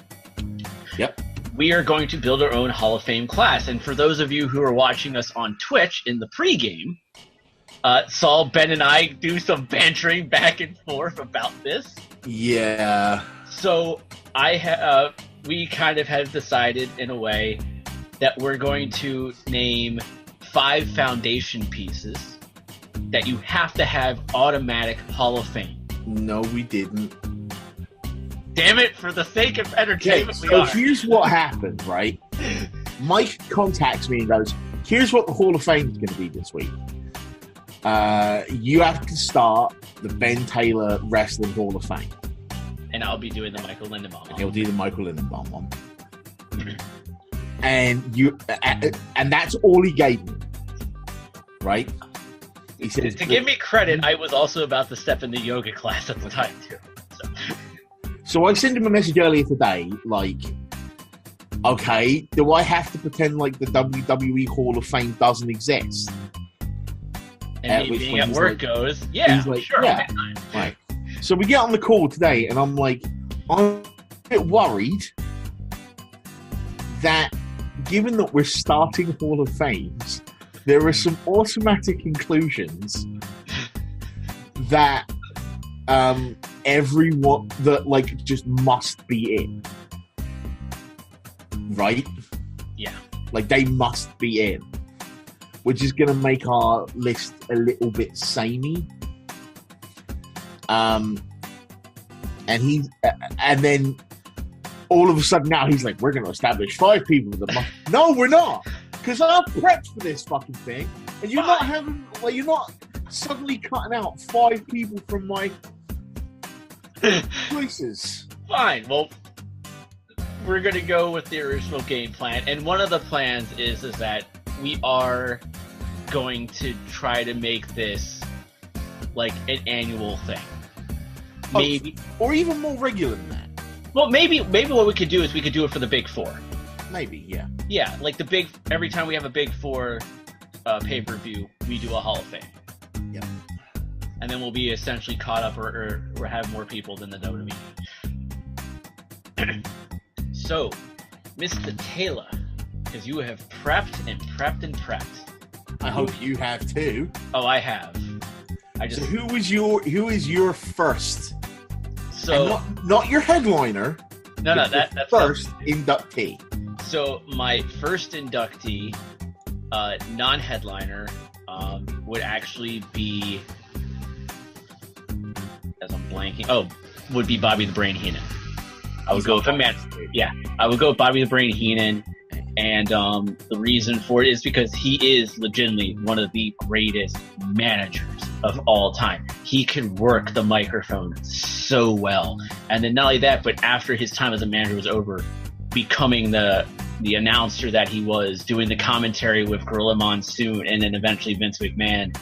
Yep. We are going to build our own Hall of Fame class. And for those of you who are watching us on Twitch in the pregame, saw Ben and I do some bantering back and forth about this. Yeah. So we kind of have decided in a way that we're going to name 5 foundation pieces that you have to have automatic Hall of Fame. No, we didn't. Damn it, for the sake of entertainment, so here's what happened, right? Mike contacts me and goes, here's what the Hall of Fame is going to be this week. You have to start the Ben Taylor Wrestling Hall of Fame. And I'll be doing the Michael Lindenbaum one. He'll do the Michael Lindenbaum one. And that's all he gave me. Right? He said, to give me credit, I was also about to step in the yoga class at the time, too. So I sent him a message earlier today, okay, do I have to pretend like the WWE Hall of Fame doesn't exist? And me being at work goes, yeah, sure. Yeah. Right. So we get on the call today, and I'm a bit worried that given that we're starting Hall of Fames, there are some automatic inclusions that everyone that like just must be in, right? Yeah, like they must be in, which is going to make our list a little bit samey. And then all of a sudden now he's like, we're going to establish 5 people that must. No, we're not, because I've prepped for this fucking thing, and you're not having like you're not suddenly cutting out 5 people from my choices. Fine. Well, we're going to go with the original game plan, and one of the plans is that we are going to try to make this like an annual thing, maybe, or even more regular than that. Well, maybe what we could do is we could do it for the Big 4. Maybe, yeah. Yeah, like every time we have a Big 4 pay-per-view, we do a Hall of Fame. Yeah. And then we'll be essentially caught up or have more people than the WWE. So, Mr. Taylor, because you have prepped and prepped and prepped. I hope you have too. Oh, I have. So who is your first? So not your headliner. No, that's first inductee. So my first inductee, non-headliner, would actually be, as I'm blanking, would be Bobby the Brain Heenan. I would go with him. Yeah, I would go with Bobby the Brain Heenan, and the reason for it is because he is legitimately one of the greatest managers of all time. He can work the microphone so well, and then not only that, but after his time as a manager was over, becoming the announcer that he was, doing the commentary with Gorilla Monsoon, and then eventually Vince McMahon.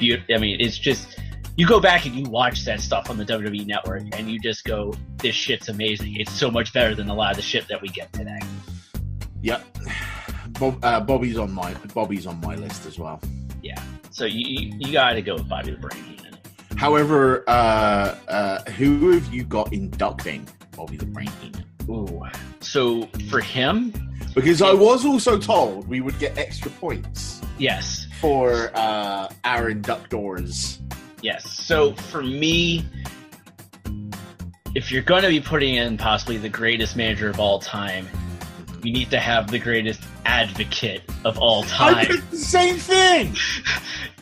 I mean, it's just, you go back and you watch that stuff on the WWE Network, and you just go, this shit's amazing. It's so much better than a lot of the shit that we get today. Yep. Bobby's on my list as well. Yeah. So you got to go with Bobby the Brain Heenan. However, who have you got inducting Bobby the Brain Heenan? Ooh. So for him, because I was also told we would get extra points. Yes. For our inductors. Yes. So for me, if you're going to be putting in possibly the greatest manager of all time, you need to have the greatest advocate of all time. I did the same thing.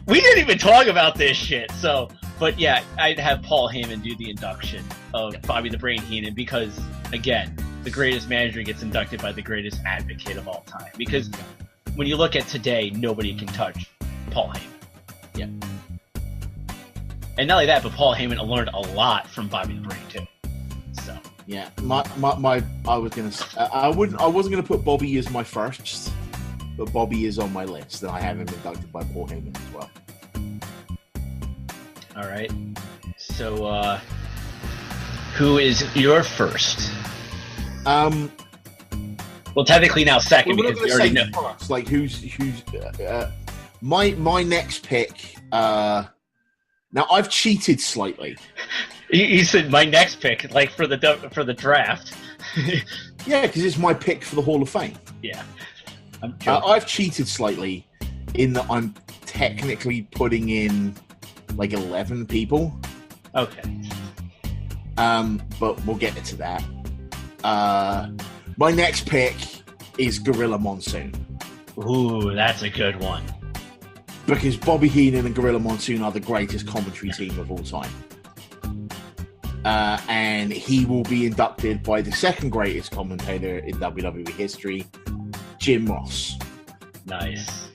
We didn't even talk about this shit. So, but yeah, I'd have Paul Heyman do the induction of Bobby the Brain Heenan because, again, the greatest manager gets inducted by the greatest advocate of all time. Because when you look at today, nobody can touch Paul Heyman. Yeah. And not only that, but Paul Heyman learned a lot from Bobby the Brain too. So yeah, I wasn't gonna put Bobby as my first, but Bobby is on my list, and I have him inducted by Paul Heyman as well. All right. So who is your first? Well, technically now second because we already know. First. Like who's my next pick? Now I've cheated slightly. You said my next pick, like for the draft. Yeah, because it's my pick for the Hall of Fame. Yeah, I've cheated slightly in that I'm technically putting in like 11 people. Okay. But we'll get to that. My next pick is Gorilla Monsoon. Ooh, that's a good one. Because Bobby Heenan and Gorilla Monsoon are the greatest commentary team of all time. And he will be inducted by the second greatest commentator in WWE history, Jim Ross. Nice.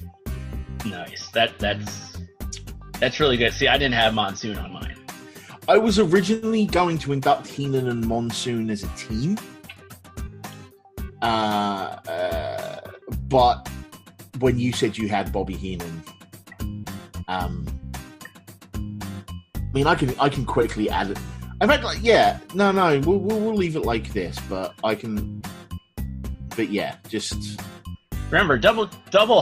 That's really good. See, I didn't have Monsoon on mine. I was originally going to induct Heenan and Monsoon as a team. But when you said you had Bobby Heenan, I mean, I can quickly add it. In fact, like, yeah, no, we'll leave it like this. But I can, but yeah, just remember double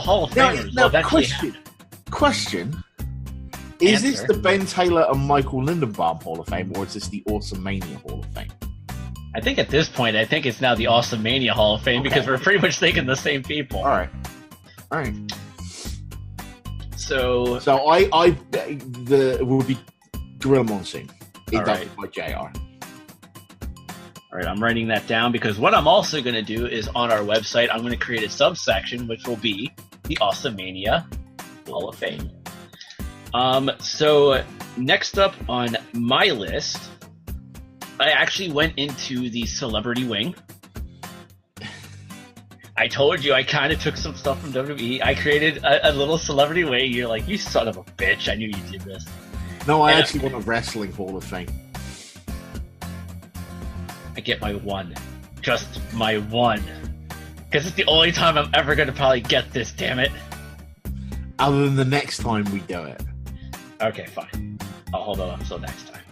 Hall of Famers. No, question. Is this the Ben Taylor and Michael Lindenbaum Hall of Fame, or is this the AwesomeMania Hall of Fame? I think at this point, it's now the AwesomeMania Hall of Fame because we're pretty much thinking the same people. All right. So it would be Gorilla Monsoon, inducted by JR. All right, I'm writing that down because what I'm also going to do is on our website, I'm going to create a subsection which will be the AwesomeMania Hall of Fame. So next up on my list, I actually went into the celebrity wing. I told you I kind of took some stuff from WWE. I created a little celebrity wing. You're like, you son of a bitch. I knew you did this. No, I actually want a wrestling Hall of Fame. I get my one. Just my one. Because it's the only time I'm ever going to probably get this, damn it. Other than the next time we do it. Okay, fine. I'll hold on until next time.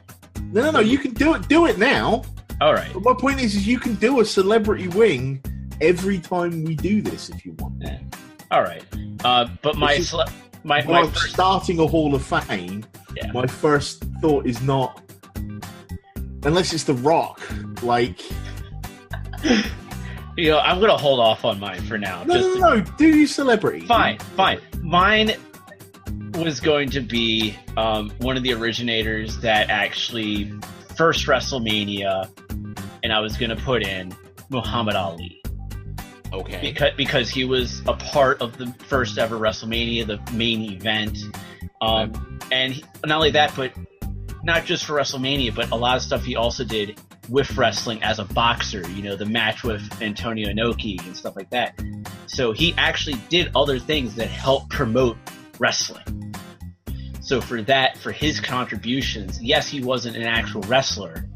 No, you can do it. Do it now. All right. But my point is you can do a celebrity wing every time we do this if you want. Yeah. All right. But my first... starting a Hall of Fame, my first thought is not, unless it's The Rock, like... I'm going to hold off on mine for now. No. Do your celebrity. Fine. Mine was going to be one of the originators that actually first WrestleMania, and I was going to put in Muhammad Ali. Okay. Because he was a part of the first ever WrestleMania, the main event. And not only that, but not just for WrestleMania, but a lot of stuff he also did with wrestling as a boxer, the match with Antonio Inoki and stuff like that. So he actually did other things that helped promote wrestling. So for his contributions, yes, he wasn't an actual wrestler,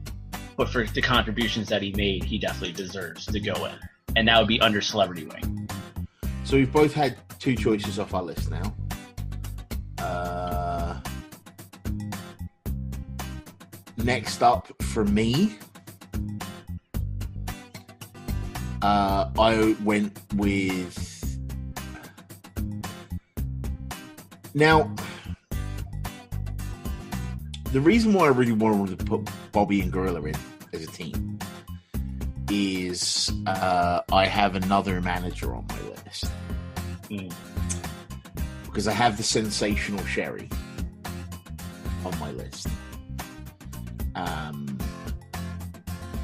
but for the contributions that he made, he definitely deserves to go in. And that would be under Celebrity Wing. So we've both had two choices off our list now. Next up for me, I went with... Now, the reason why I really wanted to put Bobby and Gorilla in as a team is I have another manager on my list. Because I have the Sensational Sherry on my list.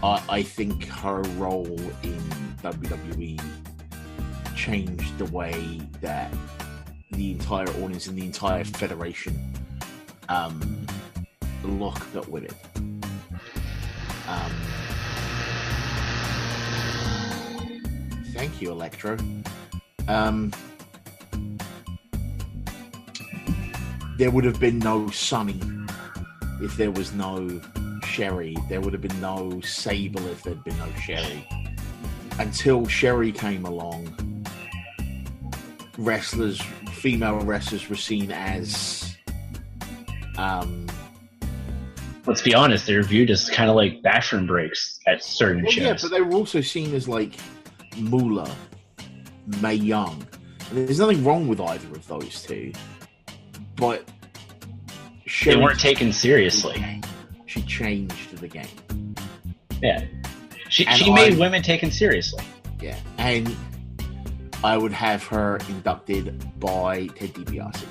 I think her role in WWE changed the way that the entire audience and the entire federation looked at women. Thank you, Electro. There would have been no Sunny if there was no Sherry. There would have been no Sable if there'd been no Sherry. Until Sherry came along, female wrestlers were seen as... Let's be honest, they're viewed as kind of like bathroom breaks at certain shows. Yeah, but they were also seen as like Moolah, Mae Young. And there's nothing wrong with either of those two. But they weren't taken seriously. She changed the game. Yeah. She made women taken seriously. Yeah. And I would have her inducted by Ted DiBiase.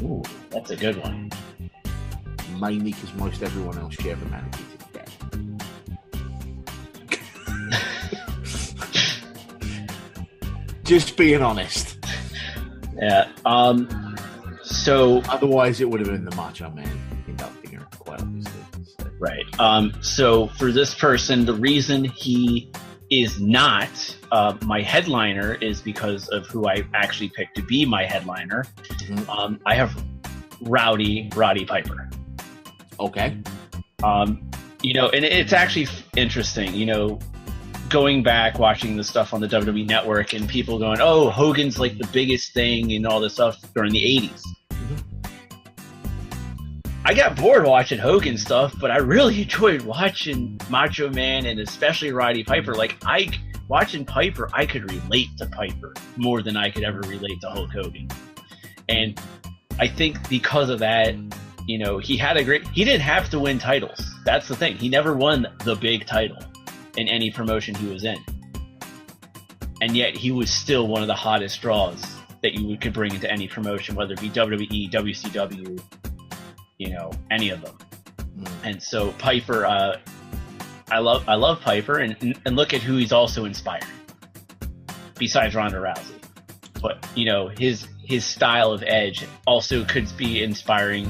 Ooh, that's a good one. Mainly because most everyone else she ever managed is dead. Just being honest. Yeah. So otherwise, it would have been the Macho Man inducting her, quite obviously. So. Right. So for this person, the reason he is not my headliner is because of who I actually picked to be my headliner. Mm-hmm. I have Roddy Piper. Okay. And it's actually interesting, going back, watching the stuff on the WWE Network and people going, oh, Hogan's like the biggest thing and all this stuff during the 80s. Mm-hmm. I got bored watching Hogan stuff, but I really enjoyed watching Macho Man and especially Roddy Piper. Watching Piper, I could relate to Piper more than I could ever relate to Hulk Hogan. And I think because of that, he didn't have to win titles. That's the thing. He never won the big title in any promotion he was in. And yet he was still one of the hottest draws that you could bring into any promotion, whether it be WWE, WCW, any of them. And so Piper, I love Piper, and look at who he's also inspired besides Ronda Rousey. But his style of edge also could be inspiring.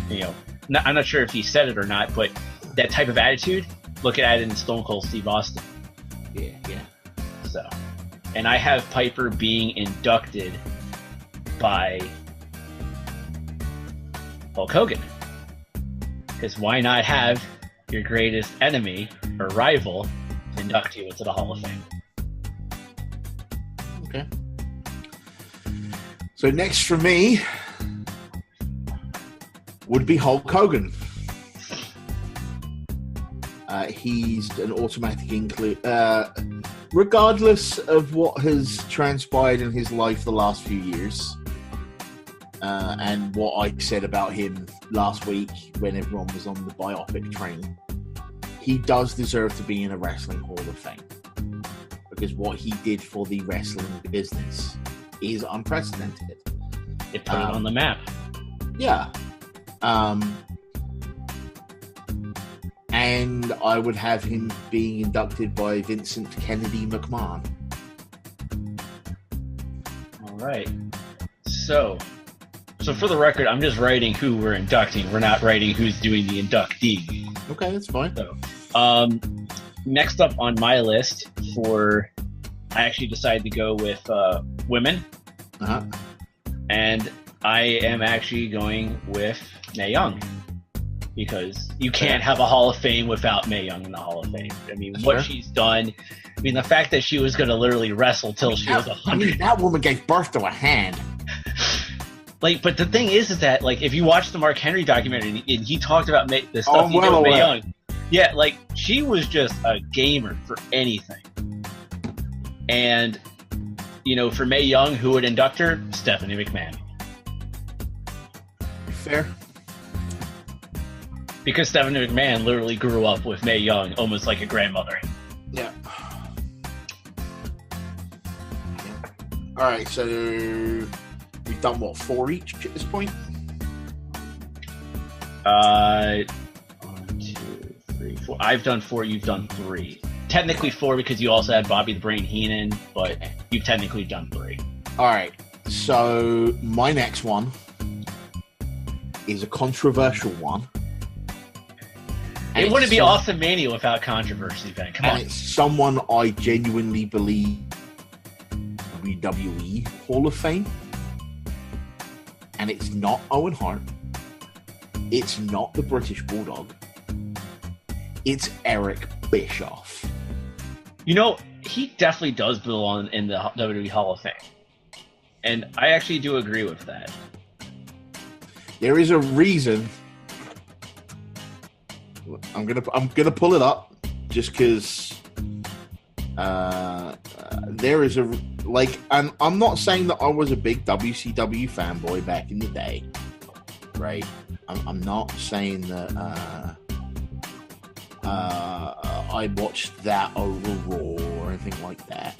I'm not sure if he said it or not, but that type of attitude. Look at it in Stone Cold Steve Austin. Yeah. So, and I have Piper being inducted by Hulk Hogan. Because why not have your greatest enemy or rival induct you into the Hall of Fame? Okay. So next for me would be Hulk Hogan. He's an automatic include. Regardless of what has transpired in his life the last few years, and what I said about him last week when everyone was on the biopic train, he does deserve to be in a Wrestling Hall of Fame. Because what he did for the wrestling business is unprecedented. It put it on the map. Yeah. And I would have him being inducted by Vincent Kennedy McMahon. All right. So for the record, I'm just writing who we're inducting. We're not writing who's doing the inductee. Okay, that's fine. So, next up on my list I actually decided to go with women. Uh-huh. And I am actually going with Mae Young. Because you can't have a Hall of Fame without Mae Young in the Hall of Fame. I mean, what she's done. I mean, the fact that she was going to literally wrestle till she was 100. I mean, that woman gave birth to a hand. But the thing is that, if you watch the Mark Henry documentary, and he talked about the stuff he did with Mae Young. Yeah, she was just a gamer for anything. And, for Mae Young, who would induct her? Stephanie McMahon. Fair. Because Stephanie McMahon literally grew up with Mae Young almost like a grandmother. Yeah. All right, so we've done, 4 each at this point? 1, 2, 3, 4. I've done 4, you've done 3. Technically 4 because you also had Bobby the Brain Heenan, but you've technically done 3. All right, so my next one is a controversial one. It wouldn't be AwesomeMania without controversy, Ben. Come on. It's someone I genuinely believe WWE Hall of Fame. And it's not Owen Hart. It's not the British Bulldog. It's Eric Bischoff. He definitely does belong in the WWE Hall of Fame. And I actually do agree with that. There is a reason. I'm gonna pull it up just because there is and I'm not saying that I was a big WCW fanboy back in the day, right? I'm not saying that I watched that over Raw or anything like that,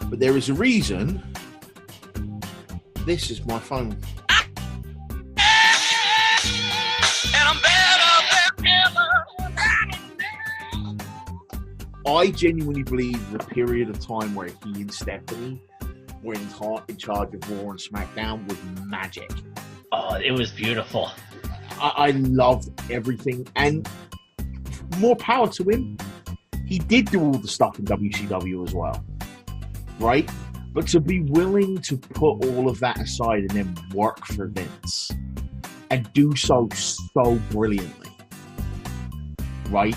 but there is a reason. This is my phone. I genuinely believe the period of time where he and Stephanie were in charge of Raw and SmackDown was magic. Oh, it was beautiful. I loved everything, and more power to him. He did do all the stuff in WCW as well, right? But to be willing to put all of that aside and then work for Vince and do so brilliantly, right?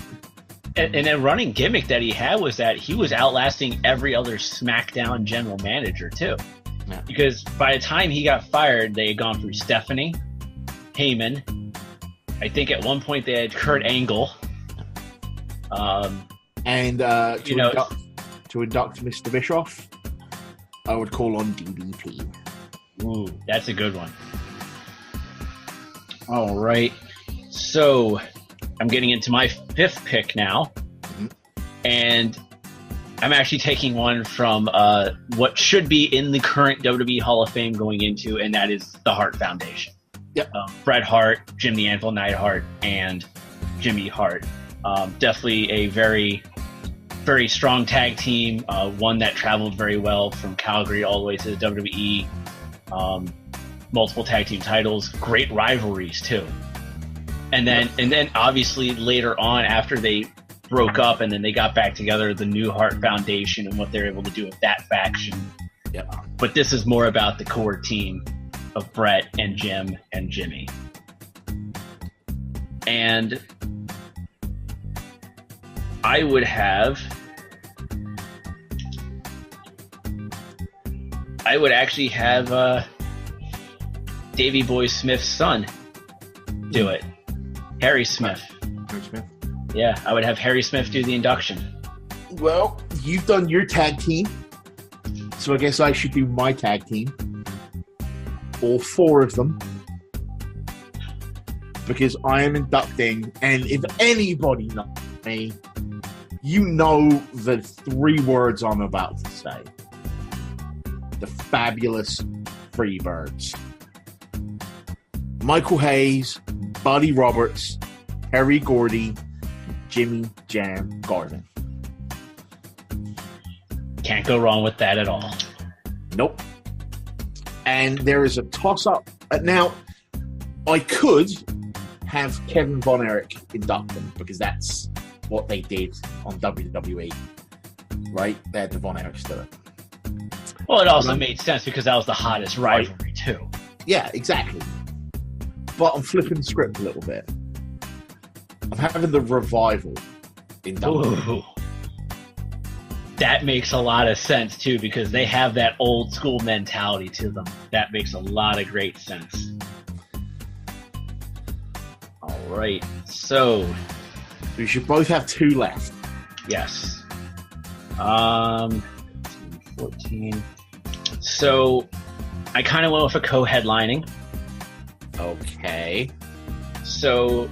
And a running gimmick that he had was that he was outlasting every other SmackDown general manager, too. Yeah. Because by the time he got fired, they had gone through Stephanie, Heyman. I think at one point they had Kurt Angle. To induct Mr. Bischoff, I would call on DDP. Ooh, that's a good one. All right. So I'm getting into my 5th pick now. Mm-hmm. And I'm actually taking one from what should be in the current WWE Hall of Fame going into, and that is the Hart Foundation. Yep. Bret Hart, Jim the Anvil Neidhart, and Jimmy Hart. Definitely a very, very strong tag team. One that traveled very well from Calgary all the way to the WWE. Multiple tag team titles, great rivalries too. And then obviously later on, after they broke up and then they got back together, the New Hart Foundation and what they're able to do with that faction. Yep. But this is more about the core team of Bret and Jim and Jimmy. And I would actually have Davey Boy Smith's son do it. Harry Smith. Harry Smith. Yeah, I would have Harry Smith do the induction. Well, you've done your tag team, so I guess I should do my tag team. All 4 of them. Because I am inducting, and if anybody knows me, you know the 3 words I'm about to say. The fabulous Freebirds. Michael Hayes, Buddy Roberts, Terry Gordy, Jimmy Jam Garvin. Can't go wrong with that at all. Nope. And there is a toss-up. Now, I could have Kevin Von Erich induct them because that's what they did on WWE, right? They had the Von Erichs do it. Well, it also made sense because that was the hottest rivalry too. Yeah, exactly. But I'm flipping the script a little bit. I'm having the Revival induct. Ooh. That makes a lot of sense too because they have that old school mentality to them. That makes a lot of great sense. All right, so we should both have 2 left. Yes. 14. So I kind of went with a co-headlining. Okay. So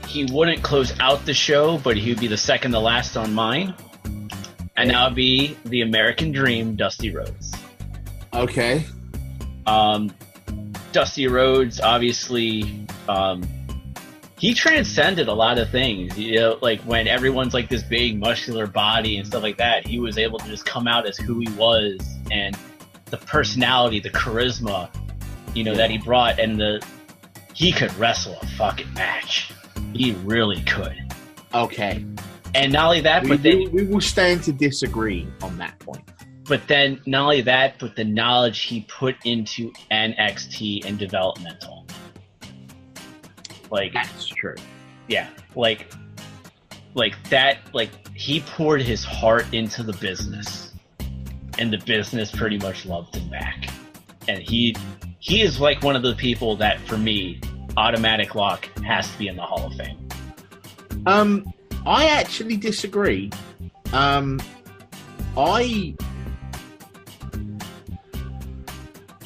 he wouldn't close out the show, but he would be the second to last on mine. And that would be the American Dream, Dusty Rhodes. Okay. Dusty Rhodes, obviously, he transcended a lot of things. You know, like when everyone's like this big muscular body and stuff like that, he was able to just come out as who he was, and the personality, the charisma, you know, that he brought, and he could wrestle a fucking match. He really could. Okay. And not only that, we will stand to disagree on that point. But then, not only that, but the knowledge he put into NXT and developmental. Like, that's true. Yeah, like that. Like he poured his heart into the business, and the business pretty much loved him back. And he is like one of the people that, for me, automatic lock has to be in the Hall of Fame. I actually disagree. I'm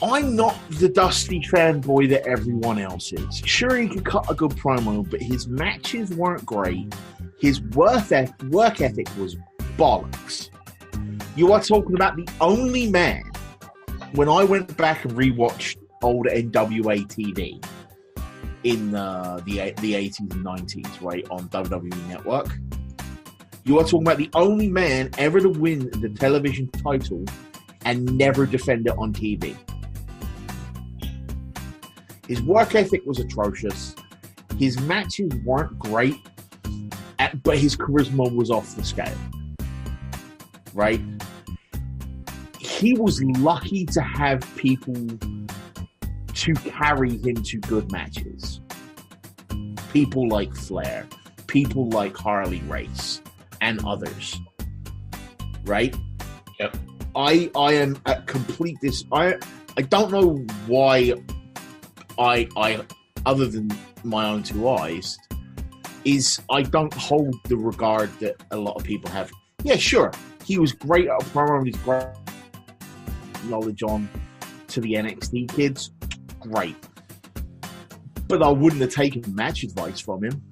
not the Dusty fanboy that everyone else is. Sure, he could cut a good promo, but his matches weren't great. His work ethic was bollocks. You are talking about the only man, when I went back and rewatched old NWA TV in the 80s and 90s, right, on WWE Network, you are talking about the only man ever to win the television title and never defend it on TV. His work ethic was atrocious. His matches weren't great, but his charisma was off the scale. Right? He was lucky to have people to carry him to good matches. People like Flair, people like Harley Race, and others. Right? Yep. I am at complete I don't know why I other than my own 2 eyes, is I don't hold the regard that a lot of people have. Yeah, sure, he was great at a promo, he's great knowledge on to the NXT kids, great. But I wouldn't have taken match advice from him.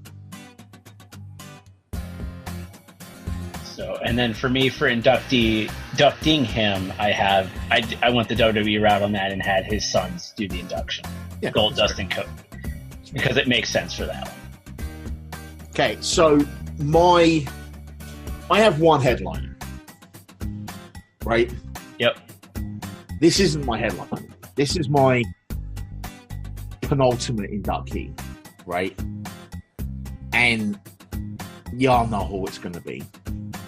So and then for me, for inducting him, I went the WWE route on that and had his sons do the induction. Yeah, Goldust and Cody. Because it makes sense for that one. Okay, so I have one headliner. Right? Yep. This isn't my headliner. This is my penultimate inductee, right? And y'all know who it's going to be.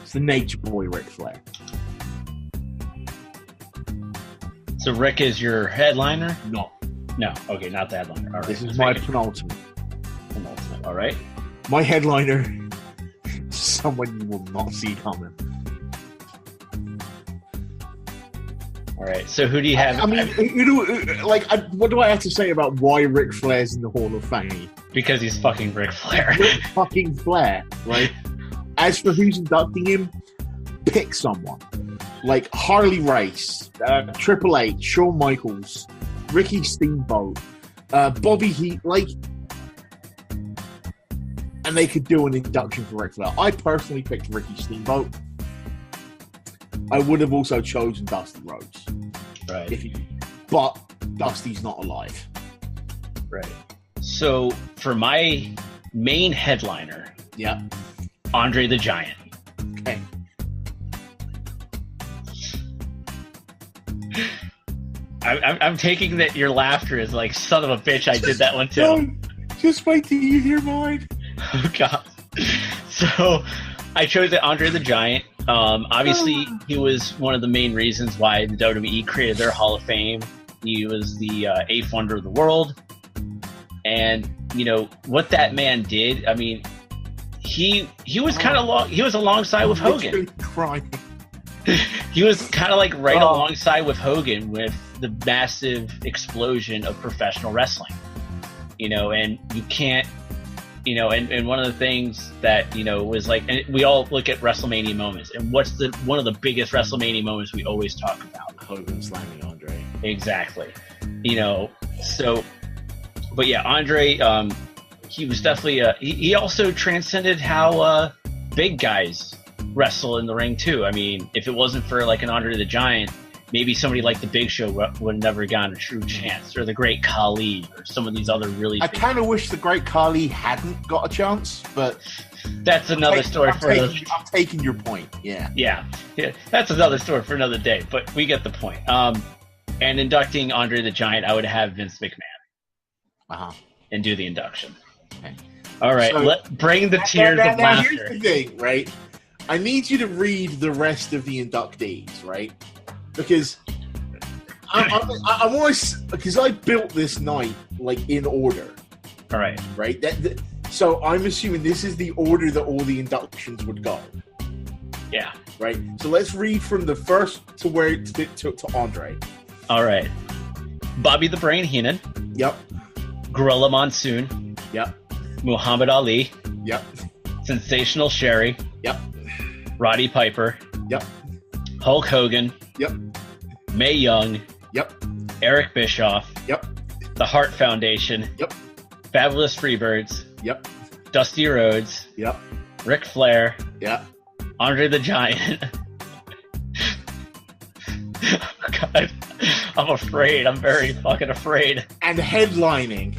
It's the Nature Boy, Ric Flair. So Rick is your headliner? No. No. Okay, not the headliner. All right. This is my penultimate. Penultimate. All right. My headliner, someone you will not see coming. All right. So who do you have? I mean, what do I have to say about why Ric Flair's in the Hall of Fame? Because he's fucking Ric Flair. Ric fucking Flair, right? As for who's inducting him, pick someone. Like Harley Race, Triple H, Shawn Michaels, Ricky Steamboat, Bobby Heat, and they could do an induction for Ric Flair. I personally picked Ricky Steamboat. I would have also chosen Dusty Rhodes. Right. But Dusty's not alive. Right. So for my main headliner, yeah, Andre the Giant. Okay. I'm taking that your laughter is like, son of a bitch, I did that one too. No, just wait till you hear mine. Oh, God. So I chose Andre the Giant. Obviously, he was one of the main reasons why the WWE created their Hall of Fame. He was the eighth wonder of the world. And, you know, what that man did, I mean, he was kind of he was alongside with Hogan. Crying. He was kind of like right alongside with Hogan with the massive explosion of professional wrestling. You know, and you can't, you know, and one of the things that, you know, was like, and we all look at WrestleMania moments, and what's one of the biggest WrestleMania moments we always talk about? Hogan slamming Andre. Exactly. You know, so, but yeah, Andre, he was definitely, he also transcended how big guys wrestle in the ring too. I mean, if it wasn't for like an Andre the Giant, maybe somebody like the Big Show would have never gotten a true chance, or the Great Khali, or some of these other really. I kind of wish the Great Khali hadn't got a chance, but that's another story for. I'm taking your point. Yeah. That's another story for another day. But we get the point. And inducting Andre the Giant, I would have Vince McMahon. And do the induction. Okay. All right, So, bring the tears of laughter. Here's the thing, right? I need you to read the rest of the inductees, right? Because I want to, because I built this night like in order. All right. Right. So I'm assuming this is the order that all the inductions would go. Yeah. Right. So let's read from the first to where to Andre. All right. Bobby the Brain Heenan. Yep. Gorilla Monsoon. Yep. Muhammad Ali. Yep. Sensational Sherry. Yep. Roddy Piper. Yep. Hulk Hogan. Yep. Mae Young. Yep. Eric Bischoff. Yep. The Hart Foundation. Yep. Fabulous Freebirds. Yep. Dusty Rhodes. Yep. Ric Flair. Yep. Andre the Giant. God, I'm afraid. I'm very fucking afraid. And headlining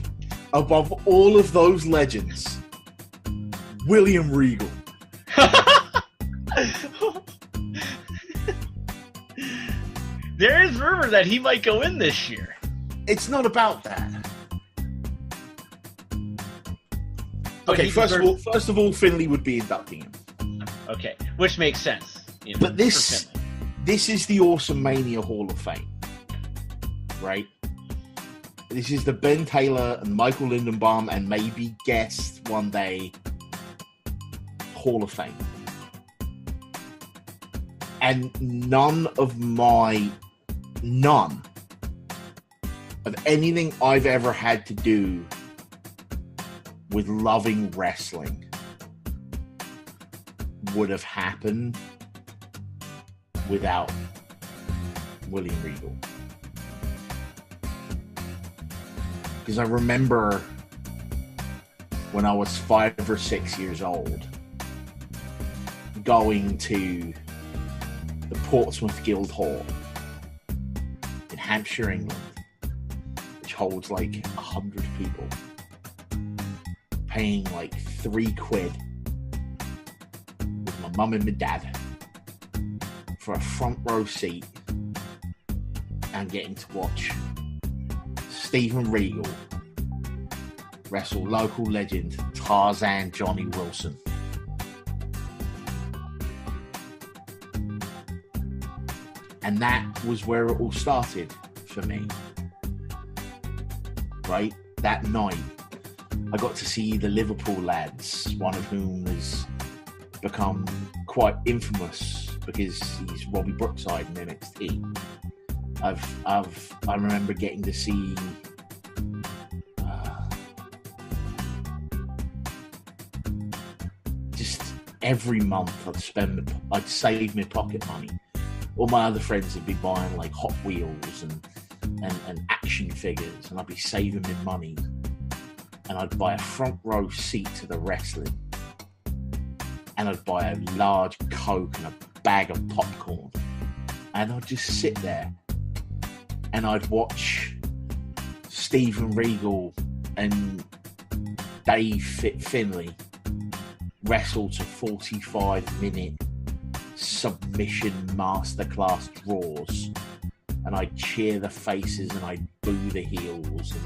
above all of those legends, William Regal. There is rumor that he might go in this year. It's not about that. But okay, first of all, Finlay would be inducting him. Okay, which makes sense. You know, but this is the AwesomeMania Hall of Fame, right? This is the Ben Taylor and Michael Lindenbaum and maybe guest one day Hall of Fame. And none of anything I've ever had to do with loving wrestling would have happened without William Regal. Because I remember when I was 5 or 6 years old, going to the Portsmouth Guildhall in Hampshire, England, which holds like 100 people, paying like £3 with my mum and my dad for a front row seat and getting to watch Steven Regal wrestle local legend Tarzan Johnny Wilson. And that was where it all started for me. Right? That night, I got to see the Liverpool lads, one of whom has become quite infamous because he's Robbie Brookside in NXT. I remember getting to see just every month I'd save my pocket money. All my other friends would be buying like Hot Wheels and action figures, and I'd be saving my money, and I'd buy a front row seat to the wrestling, and I'd buy a large Coke and a bag of popcorn, and I'd just sit there and I'd watch Steven Regal and Dave Finlay wrestle to 45-minute submission masterclass draws, and I'd cheer the faces and I'd boo the heels, and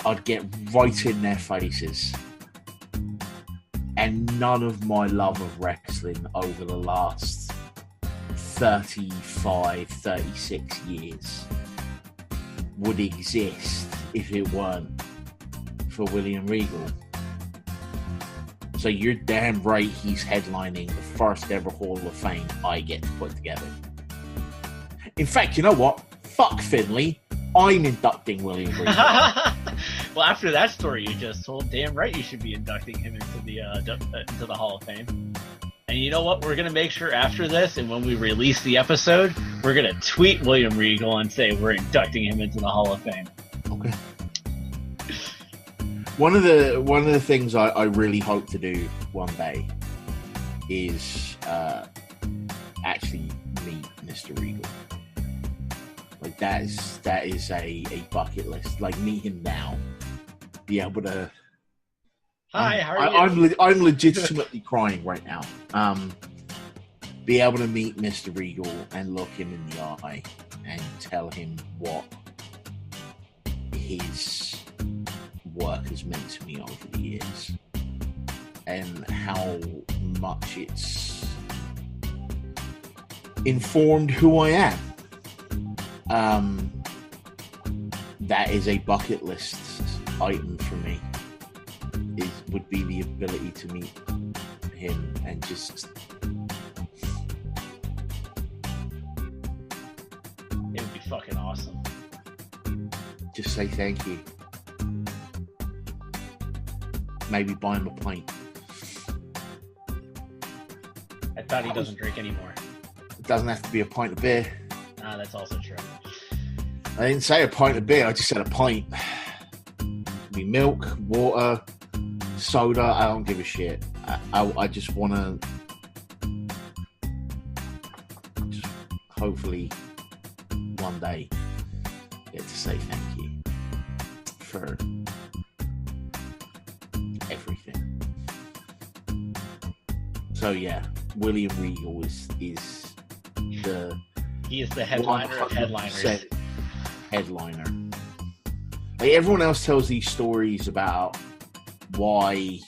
I'd get right in their faces. And none of my love of wrestling over the last 36 years would exist if it weren't for William Regal. So you're damn right he's headlining the first ever Hall of Fame I get to put together. In fact, you know what? Fuck Finlay. I'm inducting William Regal. Well, after that story you just told, damn right you should be inducting him into the Hall of Fame. And you know what? We're going to make sure after this, and when we release the episode, we're going to tweet William Regal and say we're inducting him into the Hall of Fame. Okay. One of the things I really hope to do one day is actually meet Mr. Regal. Like that is a bucket list. Like meet him now. Be able to. Hi, how are you? I'm legitimately crying right now. Be able to meet Mr. Regal and look him in the eye and tell him what his work has meant to me over the years and how much it's informed who I am. That is a bucket list item for me. Would be the ability to meet him and just it would be fucking awesome. Just say thank you. Maybe buy him a pint. I thought he doesn't drink anymore. It doesn't have to be a pint of beer. Ah, that's also true. I didn't say a pint of beer, I just said a pint. Be milk, water, soda, I don't give a shit. I just want to hopefully one day get to say thank you for everything. So yeah, William Regal is he is the headliner of headliners. Headliner. Like everyone else tells these stories about why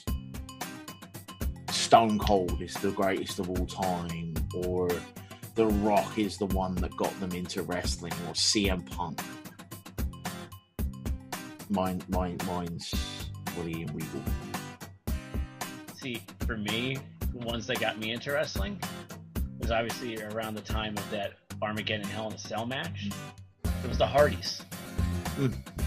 Stone Cold is the greatest of all time, or The Rock is the one that got them into wrestling, or CM Punk. Mine's William Regal. See, for me, the ones that got me into wrestling was obviously around the time of that Armageddon Hell in a Cell match. It was the Hardys.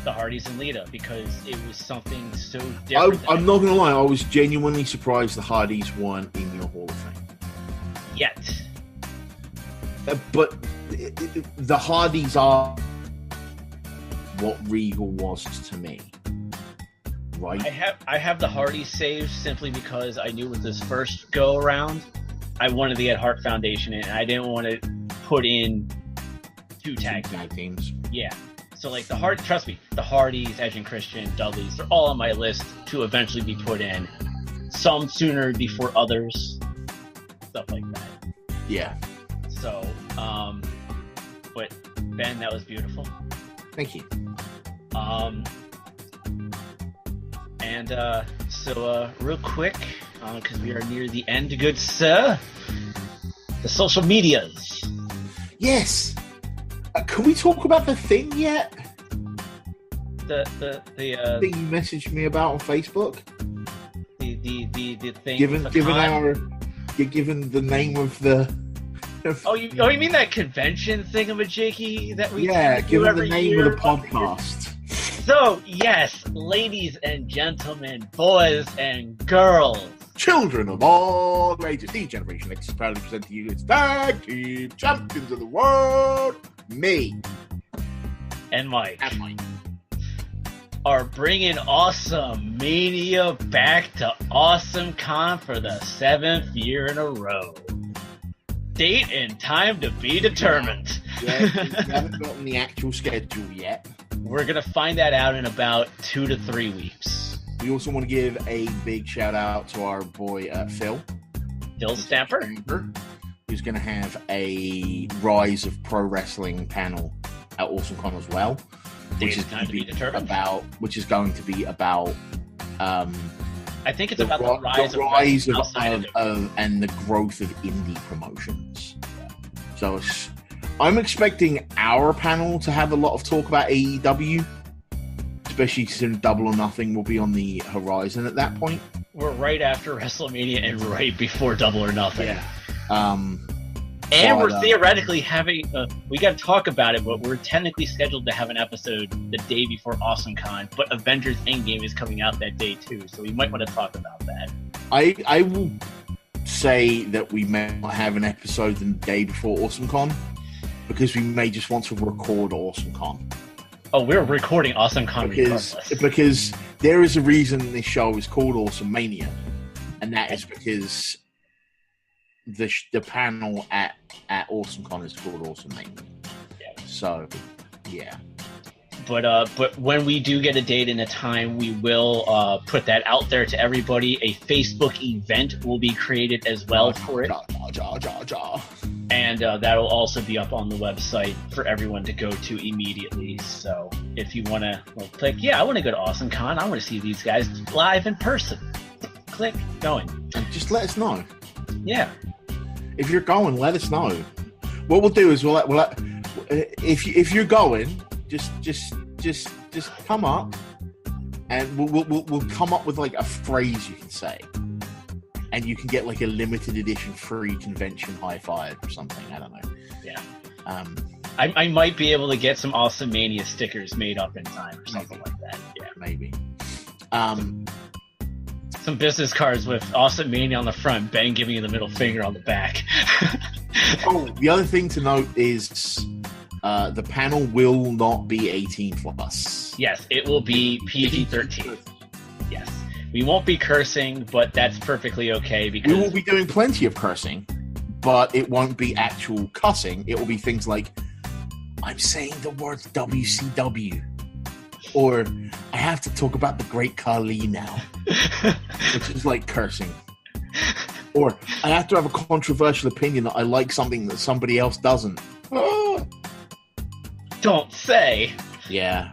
The Hardys and Lita, because it was something so different. I'm not going to lie, I was genuinely surprised the Hardys weren't in your Hall of Fame. Yet. But the Hardys are what Regal was to me. right? I have the Hardys saved simply because I knew with this first go around, I wanted to get Hart Foundation in, and I didn't want to put in two tag teams. Yeah. So like trust me, the Hardys, Edge and Christian, Dudleys, they're all on my list to eventually be put in. Some sooner before others, stuff like that. Yeah. So, but Ben, that was beautiful. Thank you. So real quick, because we are near the end, good sir, the social medias. Yes. Can we talk about the thing yet? The thing you messaged me about on Facebook. The thing. Given the name of the. You mean that convention thingamajiggy that we? Yeah, given every the name year? of the podcast. So yes, ladies and gentlemen, boys and girls, children of all ages, the Generation X is proudly present to you its tag team champions of the world, me and Mike. Are bringing AwesomeMania back to AwesomeCon for the 7th year in a row. Date and time to be determined. Yeah, we haven't gotten the actual schedule yet. We're going to find that out in about 2 to 3 weeks. We also want to give a big shout out to our boy Phil Stamper, who's going to have a Rise of Pro Wrestling panel at AwesomeCon as well. Which is going to be about I think it's about the rise of and the growth of indie promotions. So I'm expecting our panel to have a lot of talk about AEW, especially since Double or Nothing will be on the horizon at that point. We're right after WrestleMania and right before Double or Nothing. Yeah. And we're theoretically having, we got to talk about it, but we're technically scheduled to have an episode the day before AwesomeCon, but Avengers Endgame is coming out that day too, so we might want to talk about that. I will say that we may not have an episode the day before AwesomeCon, because we may just want to record AwesomeCon. Oh, we're recording AwesomeCon because there is a reason this show is called AwesomeMania, and that is because the panel at AwesomeCon is called AwesomeMania. Yeah. So, yeah. But when we do get a date and a time, we will put that out there to everybody. A Facebook event will be created as well for it. And that will also be up on the website for everyone to go to immediately. So if you want to click, I want to go to AwesomeCon. I want to see these guys live in person. Click, going. And just let us know. Yeah. If you're going, let us know. What we'll do is if you're going, just come up, and we'll come up with like a phrase you can say, and you can get like a limited edition free convention high five or something. I don't know. Yeah. I might be able to get some AwesomeMania stickers made up in time or something like that. Yeah, maybe. Some business cards with AwesomeMania on the front, Ben giving you the middle finger on the back. Oh, the other thing to note is the panel will not be 18 plus. Yes, it will be PG-13. Yes. We won't be cursing, but that's perfectly okay because we will be doing plenty of cursing, but it won't be actual cussing. It will be things like, I'm saying the words WCW. Or, I have to talk about the Great Khali now. Which is like cursing. Or, I have to have a controversial opinion that I like something that somebody else doesn't. Don't say. Yeah.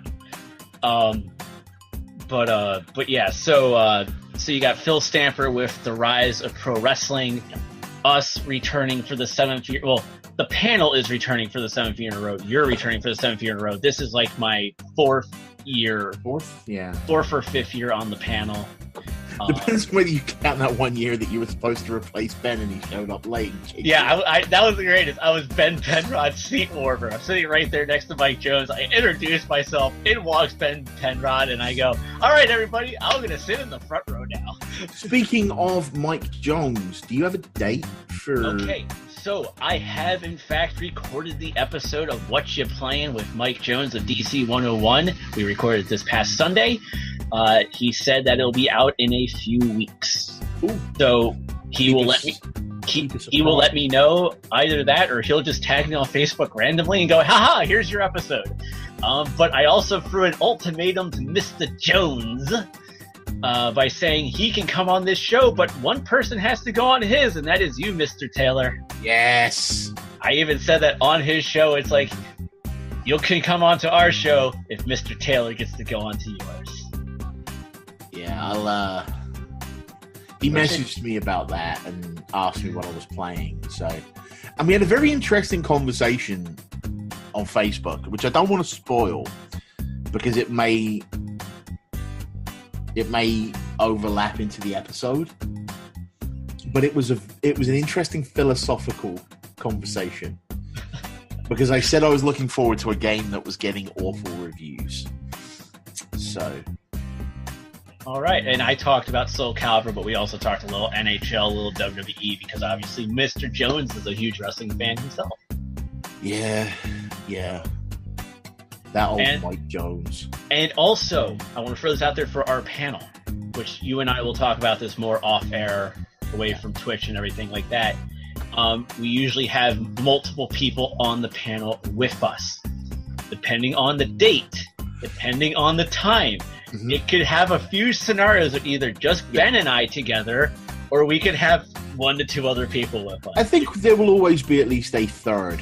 But yeah, so you got Phil Stamper with the Rise of Pro Wrestling, us returning for the 7th year. Well, the panel is returning for the 7th year in a row. You're returning for the 7th year in a row. This is like my fourth or 5th year on the panel. Depends on whether you count that 1 year that you were supposed to replace Ben and he showed up late. Yeah, that was the greatest. I was Ben Penrod's seat warmer. I'm sitting right there next to Mike Jones. I introduced myself. In walks Ben Penrod, and I go, all right, everybody, I'm going to sit in the front row now. Speaking of Mike Jones, do you have a date for... Okay, so I have, in fact, recorded the episode of What You Playing with Mike Jones of DC 101. We recorded this past Sunday. He said that it'll be out in a few weeks. Ooh. So he will let me know either that, or he'll just tag me on Facebook randomly and go, haha, here's your episode. But I also threw an ultimatum to Mr. Jones by saying he can come on this show, but one person has to go on his, and that is you, Mr. Taylor. Yes. I even said that on his show. It's like, you can come on to our show if Mr. Taylor gets to go on to yours. Yeah, he messaged me about that and asked me what I was playing. So, and we had a very interesting conversation on Facebook, which I don't want to spoil because it may overlap into the episode. But it was an interesting philosophical conversation because I said I was looking forward to a game that was getting awful reviews. So. All right, and I talked about Soul Calibur, but we also talked a little NHL, a little WWE, because obviously Mr. Jones is a huge wrestling fan himself. Yeah. That old Mike Jones. And also, I want to throw this out there for our panel, which you and I will talk about this more off-air, away from Twitch and everything like that. We usually have multiple people on the panel with us, depending on the date, depending on the time. Mm-hmm. It could have a few scenarios of either just Ben and I together, or we could have 1 to 2 other people with us. I think there will always be at least a third.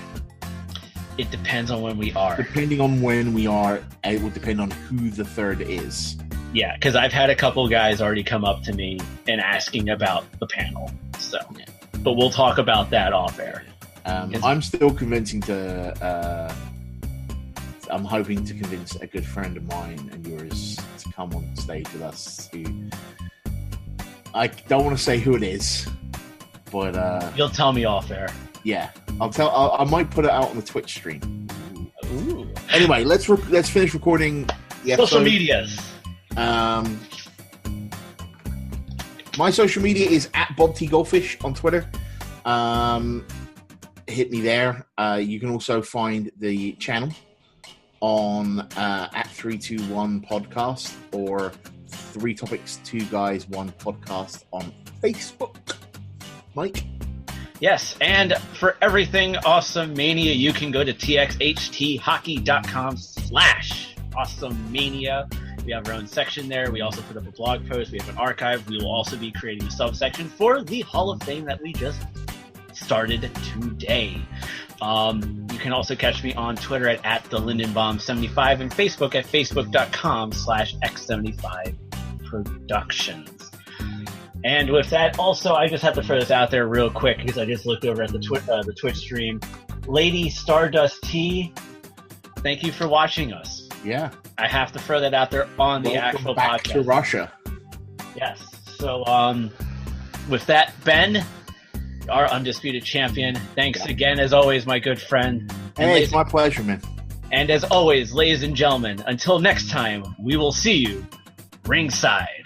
It depends on when we are. Depending on when we are, it will depend on who the third is. Yeah, because I've had a couple guys already come up to me and asking about the panel. So, but we'll talk about that off air. I'm still convincing I'm hoping to convince a good friend of mine and yours to come on stage with us. I don't want to say who it is, but you'll tell me off air. Yeah, I might put it out on the Twitch stream. Ooh. Anyway, let's finish recording the episode. Social medias. My social media is at Bob T Goldfish on Twitter. Hit me there. You can also find the channel on at 321 podcast or 3 Topics 2 Guys 1 podcast on Facebook. Mike? Yes, and for everything AwesomeMania, you can go to txhthockey.com/AwesomeMania. We have our own section there. We also put up a blog post. We have an archive. We will also be creating a subsection for the Hall of Fame that we just started today. You can also catch me on Twitter at TheLindenbaum75 and Facebook at facebook.com/X75Productions. And with that, also, I just have to throw this out there real quick because I just looked over at the Twitch stream. Lady Stardust T, thank you for watching us. Yeah. I have to throw that out there on the actual back podcast. To Russia. Yes. So, with that, Ben, our undisputed champion, thanks again, as always, my good friend. Hey, it's my pleasure, man. And as always, ladies and gentlemen, until next time, we will see you ringside.